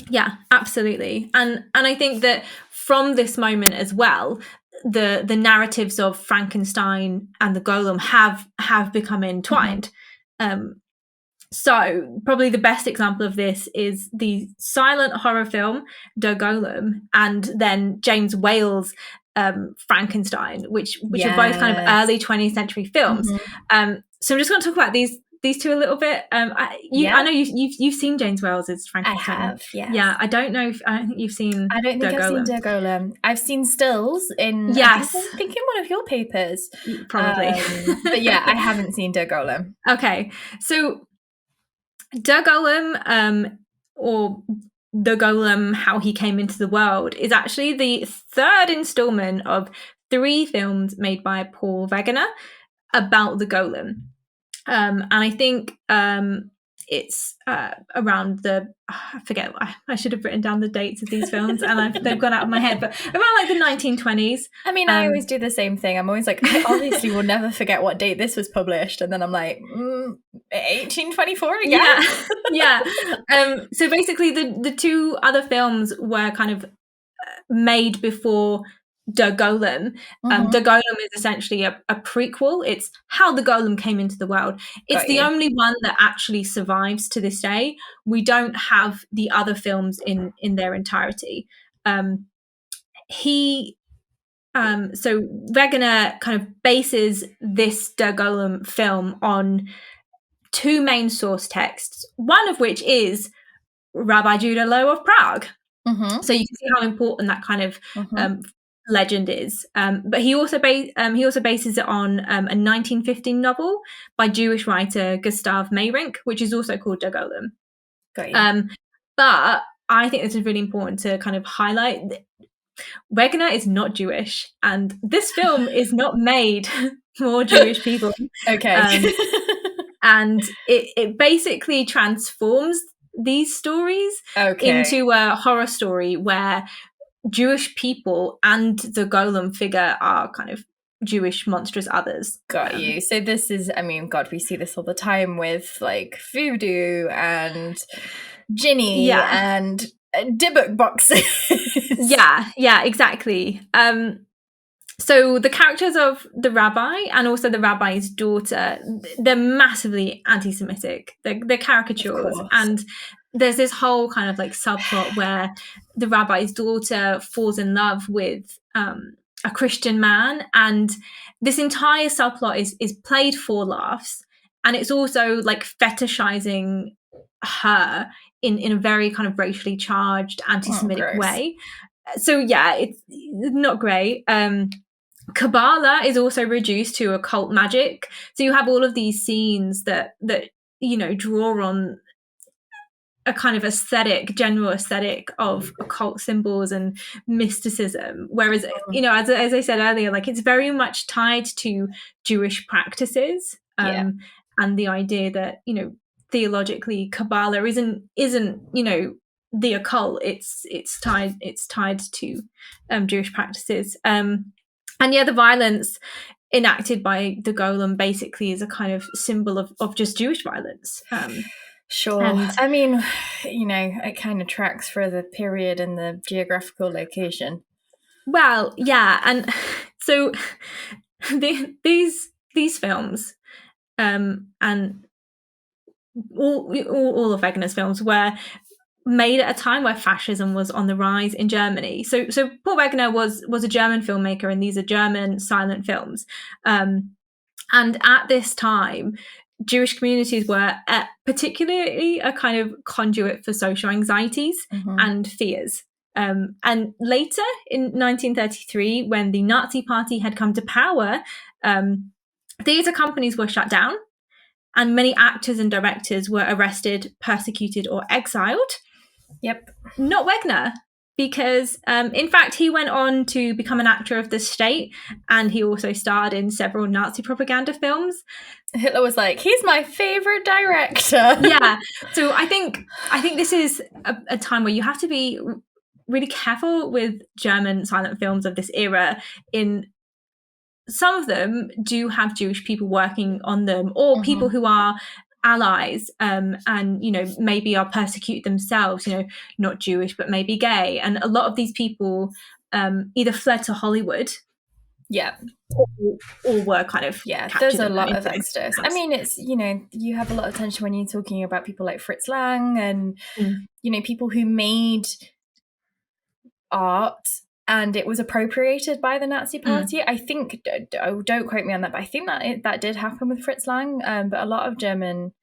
Yeah, absolutely. And I think that from this moment as well, the narratives of Frankenstein and the Golem have become entwined. So probably the best example of this is the silent horror film Der Golem, and then James Whale's Frankenstein, which are both kind of early 20th century films. So I'm just going to talk about these two a little bit. I know you've seen James Whale's Frankenstein. I have, yes. Yeah, I don't think you've seen. I don't think I've seen Der Golem. I've seen stills in. Yes, I think in one of your papers, probably. But yeah, I haven't seen Der Golem. Okay, so Der Golem, or The Golem, How He Came Into the World, is actually the third installment of 3 films made by Paul Wegener about the Golem. And I think it's around I forget, I should have written down the dates of these films and they've gone out of my head, but around like the 1920s. I mean, I always do the same thing. I'm always like, I obviously will never forget what date this was published. And then I'm like, 1824 again? Yeah. So basically the 2 other films were kind of made before Der Golem. Der Golem is essentially a prequel. It's how the Golem came into the world. It's the only one that actually survives to this day. We don't have the other films in their entirety. So Wegener kind of bases this Der Golem film on 2 main source texts, one of which is Rabbi Judah Loew of Prague. So you can see how important that kind of legend is, but he also bases it on a 1915 novel by Jewish writer Gustav Meyrink, which is also called Der Golem. But I think this is really important to kind of highlight. Wegener is not Jewish, and this film is not made for Jewish people. And it basically transforms these stories into a horror story where Jewish people and the Golem figure are kind of Jewish monstrous others. Got you. So this is, I mean, God, we see this all the time with like voodoo and Ginny and Dybbuk boxes. Yeah, exactly. So the characters of the rabbi and also the rabbi's daughter, they're massively anti-Semitic. They're caricatures. And there's this whole kind of like subplot where the rabbi's daughter falls in love with a Christian man. And this entire subplot is played for laughs. And it's also like fetishizing her in a very kind of racially charged anti-Semitic way. So yeah, it's not great. Kabbalah is also reduced to occult magic. So you have all of these scenes that you know draw on a kind of general aesthetic of occult symbols and mysticism. Whereas, you know, as I said earlier, like it's very much tied to Jewish practices. and the idea that, you know, theologically Kabbalah isn't you know, the occult. It's tied to Jewish practices. And yeah, the violence enacted by the Golem basically is a kind of symbol of just Jewish violence. Sure. And I mean, you know, it kind of tracks for the period and the geographical location. well, yeah, and so these films, and all of Wegener's films were made at a time where fascism was on the rise in Germany. So Paul Wegener was a German filmmaker, and these are German silent films. And at this time, Jewish communities were particularly a kind of conduit for social anxieties and fears. And later, in 1933, when the Nazi Party had come to power, theatre companies were shut down, and many actors and directors were arrested, persecuted, or exiled. Yep. Not Wegener, because in fact he went on to become an actor of the state, and he also starred in several Nazi propaganda films. Hitler was like, he's my favorite director. Yeah. So I think this is a time where you have to be really careful with German silent films of this era. In some of them do have Jewish people working on them, or people who are allies, and, you know, maybe are persecuted themselves, you know, not Jewish, but maybe gay. And a lot of these people either fled to Hollywood, or were kind of there's a lot of extras. I mean, it's, you know, you have a lot of tension when you're talking about people like Fritz Lang and you know, people who made art and it was appropriated by the Nazi Party. I think, don't quote me on that, but I think that did happen with Fritz Lang. But a lot of German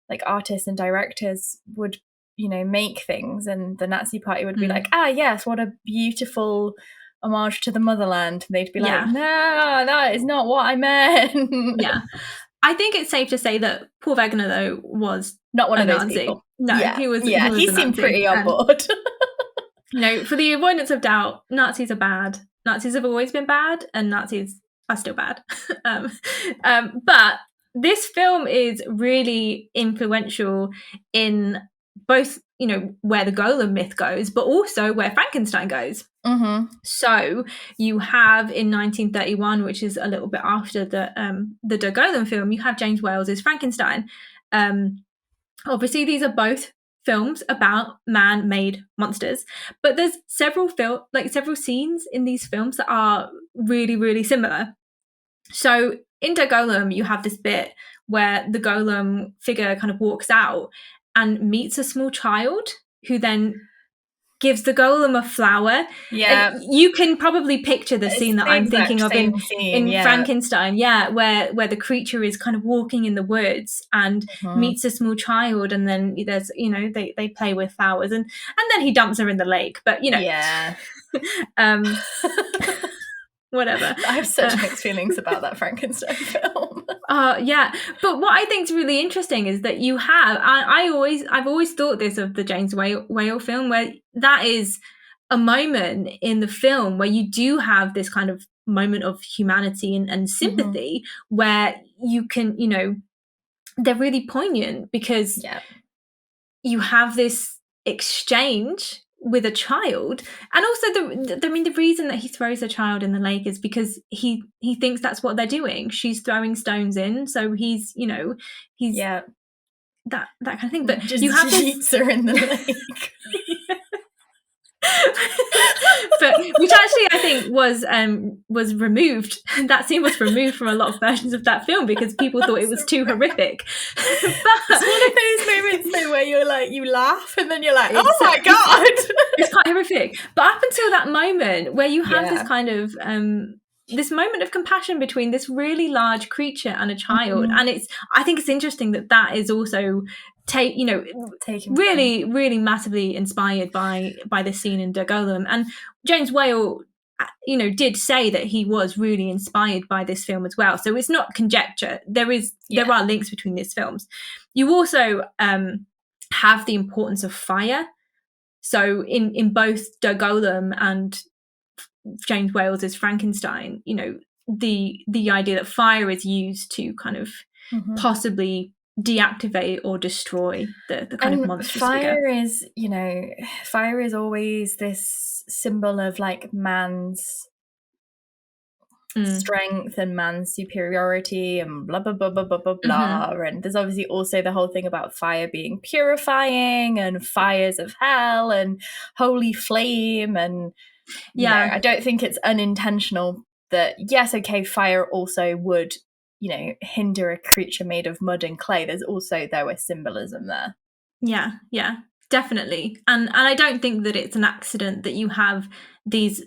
like artists and directors would, you know, make things, and the Nazi Party would be like, yes, what a beautiful homage to the motherland. And they'd be like, no, that is not what I meant. Yeah. I think it's safe to say that Paul Wegener, though, was not one of those Nazi. people. No, he was. Yeah, he seemed pretty on board. You know, for the avoidance of doubt, Nazis are bad. Nazis have always been bad, and Nazis are still bad. But this film is really influential in both, you know, where the Golem myth goes, but also where Frankenstein goes. So you have in 1931, which is a little bit after the Der Golem film, you have James Wales's Frankenstein. Obviously, these are both films about man-made monsters, but there's several scenes in these films that are really, really similar. So in Der Golem, you have this bit where the Golem figure kind of walks out and meets a small child who then gives the Golem a flower. Yeah. And you can probably picture the scene that I'm thinking of in Frankenstein, where the creature is kind of walking in the woods and meets a small child, and then there's, you know, they play with flowers, and then he dumps her in the lake. But, you know, whatever. I have such mixed feelings about that Frankenstein film. Yeah, but what I think is really interesting is that you have, I've always thought this of the James Whale film, where that is a moment in the film where you do have this kind of moment of humanity and sympathy, where you can, you know, they're really poignant because you have this exchange with a child. And also the reason that he throws a child in the lake is because he thinks that's what they're doing. She's throwing stones in, so he's, you know, he's that kind of thing. But just you have yeets her in the lake. But which actually I think was removed. That scene was removed from a lot of versions of that film because people thought it was too horrific. But it's one of those moments though where you're like, you laugh and then you're like, oh my god, it's quite horrific. But up until that moment where you have this kind of this moment of compassion between this really large creature and a child, and I think it's interesting that is also really, really massively inspired by this scene in Der Golem. And James Whale, you know, did say that he was really inspired by this film as well. So it's not conjecture. There are links between these films. You also have the importance of fire. So in both Der Golem and James Wales's Frankenstein, you know, the idea that fire is used to kind of possibly deactivate or destroy the kind of monstrous fire figure. Fire is always this symbol of like man's strength and man's superiority and blah blah blah blah blah blah blah. And there's obviously also the whole thing about fire being purifying and fires of hell and holy flame. And I don't think it's unintentional that, yes, okay, fire also would, hinder a creature made of mud and clay. There's also, though, a symbolism there. Yeah, definitely. And I don't think that it's an accident that you have these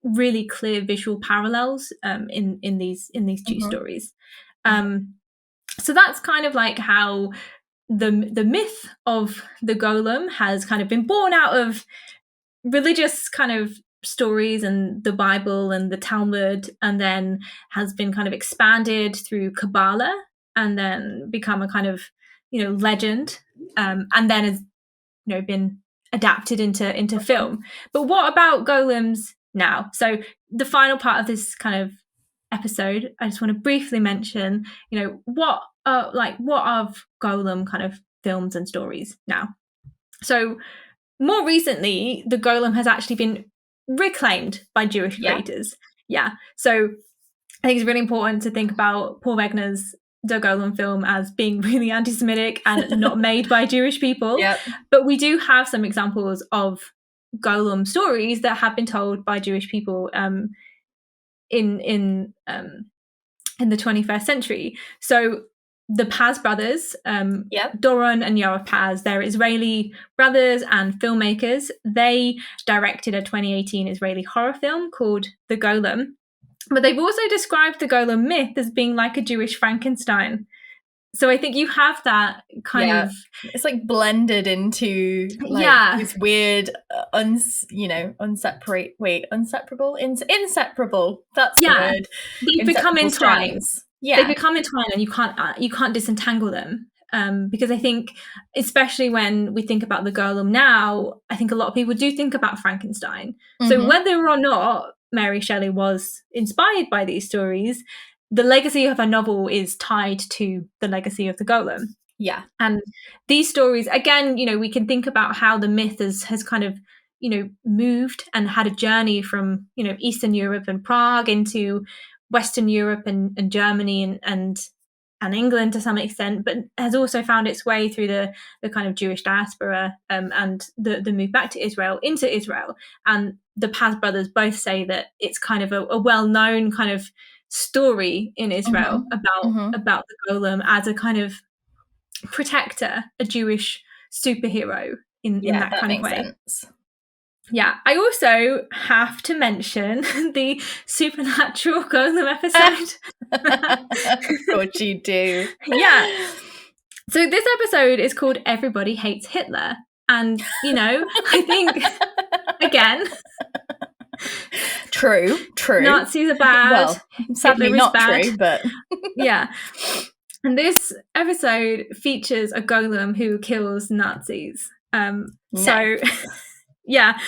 really clear visual parallels in these two stories. So that's kind of like how the myth of the golem has kind of been born out of religious kind of stories and the Bible and the Talmud, and then has been kind of expanded through Kabbalah and then become a kind of legend, and then has been adapted into film. But what about golems now? So the final part of this kind of episode, I just want to briefly mention what are golem kind of films and stories now. So more recently, the golem has actually been reclaimed by Jewish creators. So I think it's really important to think about Paul Wegener's The Golem film as being really anti-Semitic and not made by Jewish people. But we do have some examples of golem stories that have been told by Jewish people in the 21st century. So the Paz brothers, Doron and Yoav Paz, they're Israeli brothers and filmmakers. They directed a 2018 Israeli horror film called The Golem. But they've also described the golem myth as being like a Jewish Frankenstein. So I think you have that kind of... It's like blended into this weird, inseparable. That's the word. They become entwined. They become entwined, and you can't disentangle them. Because I think, especially when we think about the golem now, I think a lot of people do think about Frankenstein. So whether or not Mary Shelley was inspired by these stories, the legacy of her novel is tied to the legacy of the golem. And these stories, again, we can think about how the myth has kind of, moved and had a journey from, Eastern Europe and Prague into Western Europe and Germany and England to some extent, but has also found its way through the kind of Jewish diaspora and the move back to Israel, into Israel. And the Paz brothers both say that it's kind of a well-known kind of story in Israel about the golem as a kind of protector, a Jewish superhero in that kind of way. Sense. Yeah, I also have to mention the supernatural golem episode. Of course you do. Yeah. So this episode is called Everybody Hates Hitler. And, I think, again... True. Nazis are bad. Well, sadly not bad. True, but... Yeah. And this episode features a golem who kills Nazis. So... Yeah,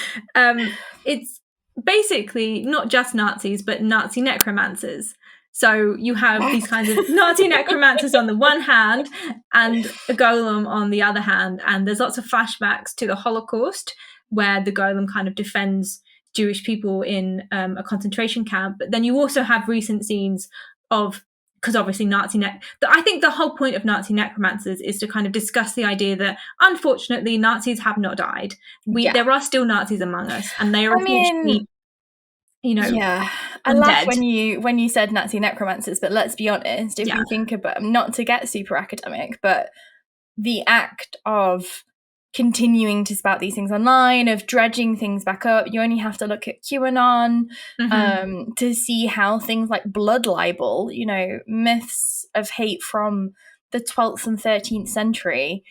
it's basically not just Nazis, but Nazi necromancers. So you have these kinds of Nazi necromancers on the one hand and a golem on the other hand. And there's lots of flashbacks to the Holocaust where the golem kind of defends Jewish people in a concentration camp. But then you also have recent scenes of... Because obviously I think the whole point of Nazi necromancers is to kind of discuss the idea that, unfortunately, Nazis have not died. There are still Nazis among us, and they are unfortunately, I laugh when you said Nazi necromancers, but let's be honest, if you think about, not to get super academic, but the act of continuing to spout these things online, of dredging things back up. You only have to look at QAnon to see how things like blood libel, myths of hate from the 12th and 13th century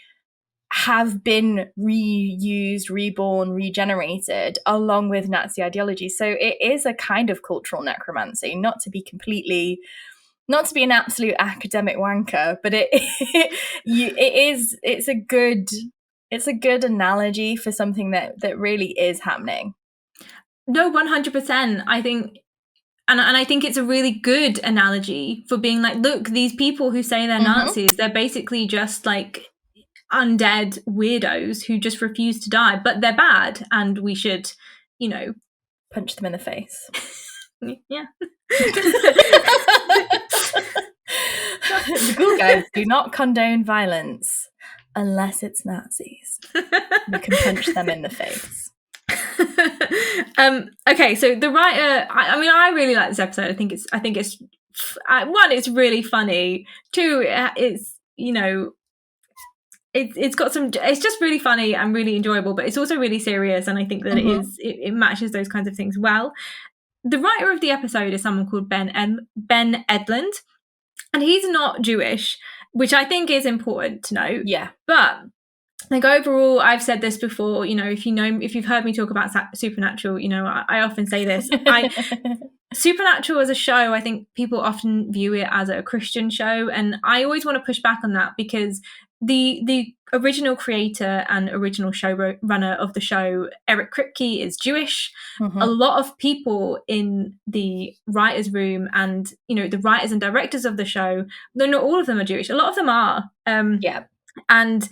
have been reused, reborn, regenerated along with Nazi ideology. So it is a kind of cultural necromancy, not to be an absolute academic wanker, but it's a good analogy for something that really is happening. No, 100%. I think, And I think it's a really good analogy for being like, look, these people who say they're Nazis, they're basically just like undead weirdos who just refuse to die, but they're bad, and we should, punch them in the face. Yeah. The Ghoul Guides do not condone violence unless it's Nazis. You can punch them in the face. Okay, so the writer, I really like this episode. I think it's one, it's really funny. Two, it's it's got some, it's just really funny and really enjoyable, but it's also really serious, and I think that it matches those kinds of things well. The writer of the episode is someone called Ben Edlund, and he's not Jewish, which I think is important to note. Yeah. But like overall, I've said this before, if you've heard me talk about Supernatural, I often say this. Supernatural as a show, I think people often view it as a Christian show, and I always want to push back on that, because the original creator and original showrunner of the show, Eric Kripke, is Jewish. A lot of people in the writers' room and the writers and directors of the show, though not all of them are Jewish, a lot of them are. And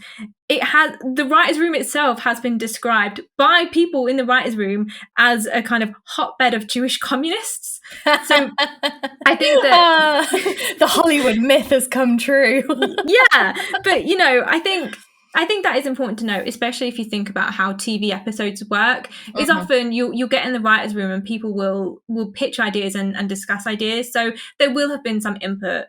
the writers' room itself has been described by people in the writers' room as a kind of hotbed of Jewish communists. So I think that the Hollywood myth has come true. Yeah, but I think that is important to note, especially if you think about how TV episodes work. Is often you'll get in the writers' room and people will pitch ideas and discuss ideas. So there will have been some input.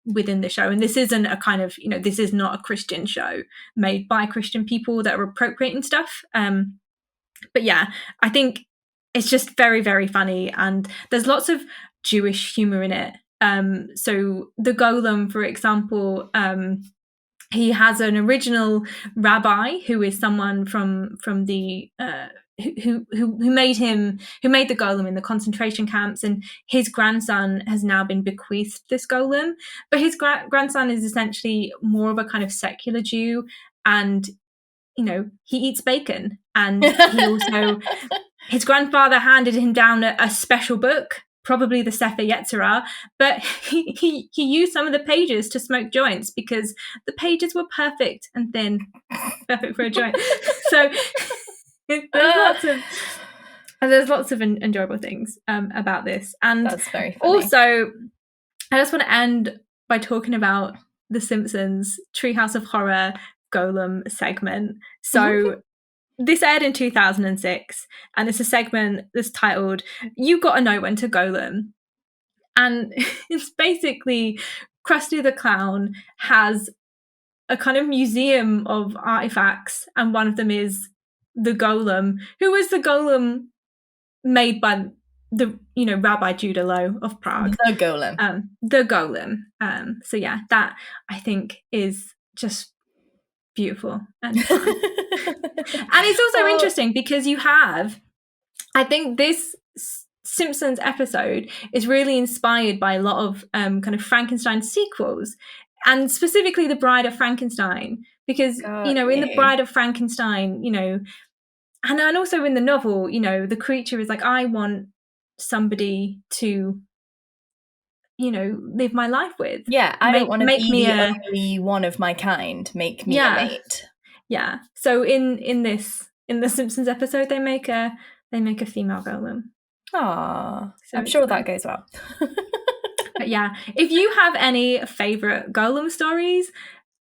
Within the show, and this isn't a kind of this is not a Christian show made by Christian people that are appropriating stuff, but yeah, I think it's just very, very funny, and there's lots of Jewish humor in it. So the Golem, for example, he has an original rabbi who is someone from the who made the Golem in the concentration camps, and his grandson has now been bequeathed this Golem, but his grandson is essentially more of a kind of secular Jew, and he eats bacon, and he also his grandfather handed him down a special book, probably the Sefer Yetzirah, but he used some of the pages to smoke joints because the pages were perfect and thin, perfect for a joint. So there's lots of enjoyable things about this, and that's very funny. Also, I just want to end by talking about the Simpsons Treehouse of Horror Golem segment. So this aired in 2006, and it's a segment that's titled "You Gotta Know When to Golem," and it's basically Krusty the Clown has a kind of museum of artifacts, and one of them is the Golem, who is the Golem made by the Rabbi Judah Loew of Prague. The Golem. The Golem. So yeah, that I think is just beautiful and fun. And it's also interesting because I think this Simpsons episode is really inspired by a lot of kind of Frankenstein sequels, and specifically The Bride of Frankenstein, because in The Bride of Frankenstein, and also in the novel, the creature is like, I want somebody to live my life with. Yeah, I don't want to be only one of my kind. Make me a mate. Yeah. So in the Simpsons episode, they make a female Golem. Aww. So I'm sure that goes well. But yeah, if you have any favorite Golem stories,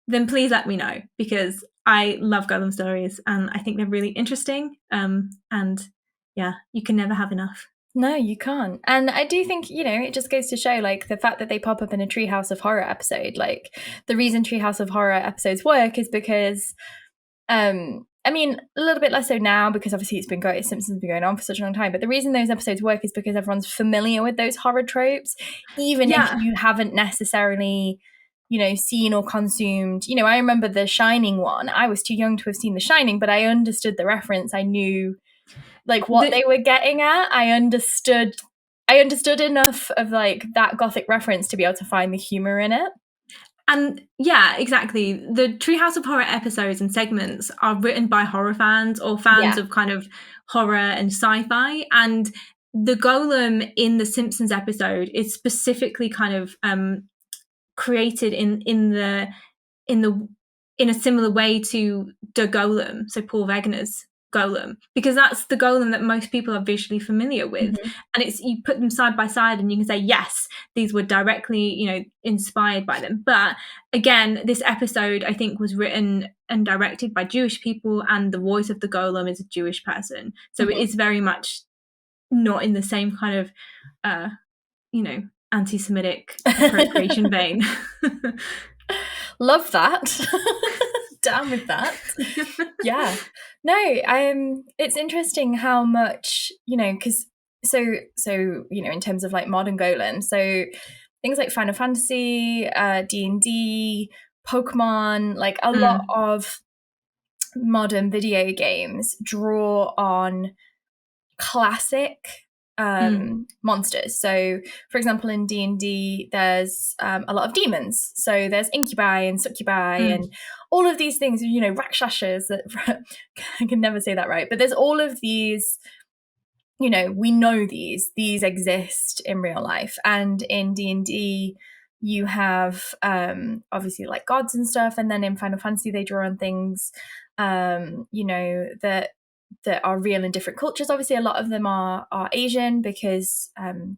then please let me know, because I love Golem stories and I think they're really interesting. And yeah, you can never have enough. No, you can't. And I do think, it just goes to show, like, the fact that they pop up in a Treehouse of Horror episode. Like, the reason Treehouse of Horror episodes work is because, a little bit less so now, because obviously Simpsons has been going on for such a long time. But the reason those episodes work is because everyone's familiar with those horror tropes, even if you haven't necessarily, seen or consumed. I remember the Shining one. I was too young to have seen the Shining, but I understood the reference. I knew what they were getting at. I understood enough of that Gothic reference to be able to find the humor in it. And yeah, exactly. The Treehouse of Horror episodes and segments are written by horror fans or fans of kind of horror and sci-fi. And the golem in the Simpsons episode is specifically kind of created in a similar way to the Golem, so Paul Wegener's Golem, because that's the Golem that most people are visually familiar with. Mm-hmm. And it's, you put them side by side and you can say, yes, these were directly, inspired by them. But again, this episode, I think, was written and directed by Jewish people, and the voice of the Golem is a Jewish person. So Mm-hmm. it is very much not in the same kind of, anti-Semitic appropriation vein. Love that. Down with that. Yeah. No, it's interesting how much, because so in terms of like modern golems, so things like Final Fantasy, D&D, Pokemon, like a lot of modern video games draw on classic monsters. So for example, in D&D there's a lot of demons, so there's incubi and succubi and all of these things, rakshasas, that I can never say that right, but there's all of these, we know these exist in real life. And in D&D you have obviously like gods and stuff, and then in Final Fantasy they draw on things that are real in different cultures. Obviously a lot of them are Asian, because Final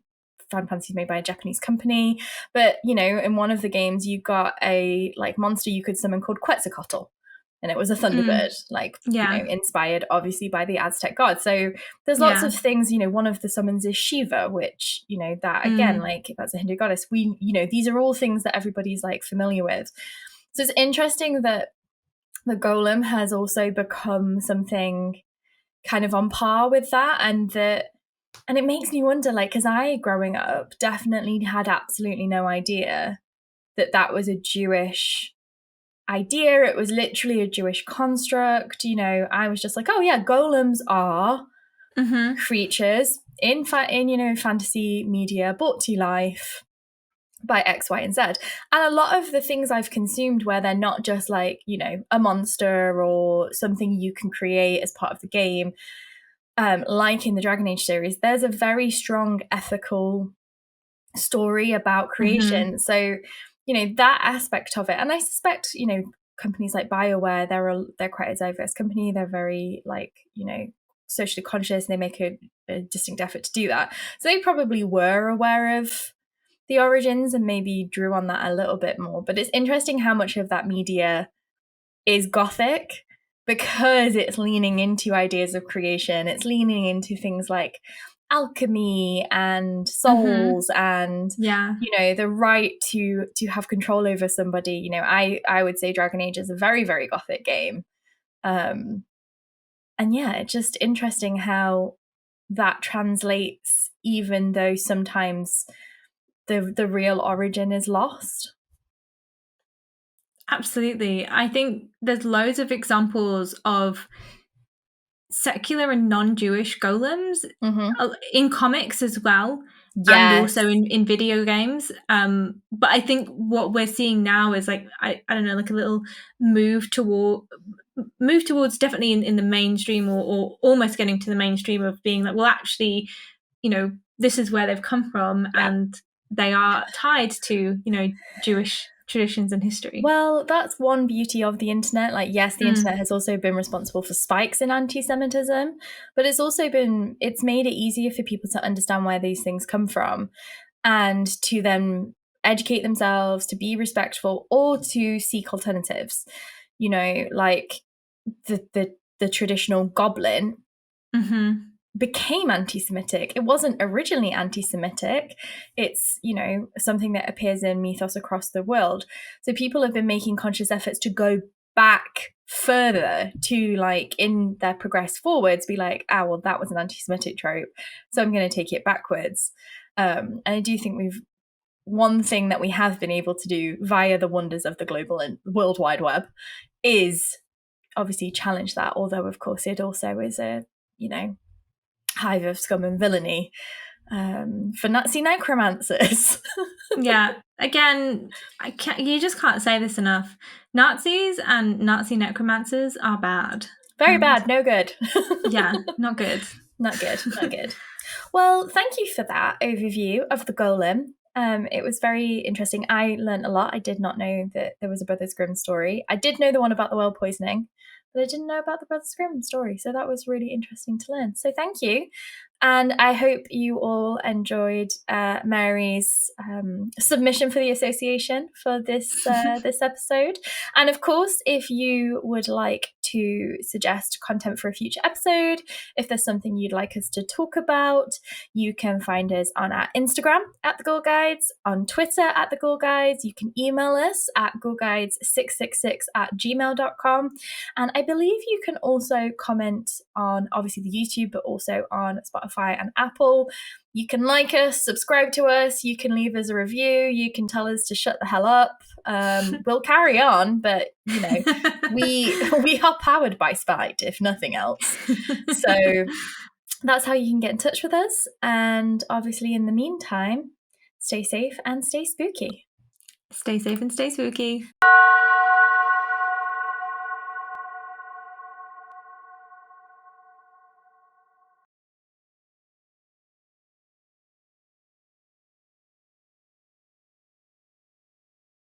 Fantasy is made by a Japanese company. But in one of the games you got a like monster you could summon called Quetzalcoatl, and it was a thunderbird, inspired obviously by the Aztec god. So there's lots of things. One of the summons is Shiva, which that again, like that's a Hindu goddess. We these are all things that everybody's like familiar with. So it's interesting that the golem has also become something kind of on par with that, and it makes me wonder, like, because I, growing up, definitely had absolutely no idea that was a Jewish idea. It was literally a Jewish construct. I was just like, oh yeah, golems are creatures in fantasy media brought to life by X, Y, and Z. And a lot of the things I've consumed where they're not just like, a monster or something you can create as part of the game, like in the Dragon Age series, there's a very strong ethical story about creation. So, that aspect of it. And I suspect, companies like BioWare, they're quite a diverse company. They're very like, socially conscious, and they make a distinct effort to do that. So they probably were aware of the origins and maybe drew on that a little bit more. But it's interesting how much of that media is Gothic, because it's leaning into ideas of creation. It's leaning into things like alchemy and souls and the right to have control over somebody. I would say Dragon Age is a very, very Gothic game. And yeah, it's just interesting how that translates, even though sometimes the real origin is lost. Absolutely. I think there's loads of examples of secular and non-Jewish golems in comics as well, and also in video games. But I think what we're seeing now is like, I don't know, like a little move towards definitely in the mainstream, or almost getting to the mainstream of being like, well, actually, this is where they've come from, and they are tied to, Jewish traditions and history. Well, that's one beauty of the internet. Like, yes, the internet has also been responsible for spikes in anti-Semitism, but it's made it easier for people to understand where these things come from, and to then educate themselves, to be respectful, or to seek alternatives. Like the traditional goblin became anti-Semitic. It wasn't originally anti-Semitic. It's, something that appears in mythos across the world. So people have been making conscious efforts to go back further, to like in their progress forwards be like, well, that was an anti-Semitic trope, so I'm going to take it backwards. And I do think one thing that we have been able to do via the wonders of the global and World Wide Web is obviously challenge that, although of course it also is a hive of scum and villainy for Nazi necromancers. Yeah, again, you just can't say this enough. Nazis and Nazi necromancers are bad. Very bad, no good. Yeah, not good. Not good, not good. Well, thank you for that overview of the Golem. It was very interesting. I learned a lot. I did not know that there was a Brothers Grimm story. I did know the one about the well poisoning, but I didn't know about the Brothers Grimm story. So that was really interesting to learn. So thank you. And I hope you all enjoyed Mary's submission for the association for this this episode. And of course, if you would like to suggest content for a future episode, if there's something you'd like us to talk about, you can find us on our Instagram at the Ghoul Guides, on Twitter at the Ghoul Guides. You can email us at ghoulguides666@gmail.com. And I believe you can also comment on obviously the YouTube, but also on Spotify and Apple. You can like us, subscribe to us, you can leave us a review, you can tell us to shut the hell up. We'll carry on, but you know, we are powered by spite, if nothing else. So that's how you can get in touch with us. And obviously in the meantime, stay safe and stay spooky. Stay safe and stay spooky.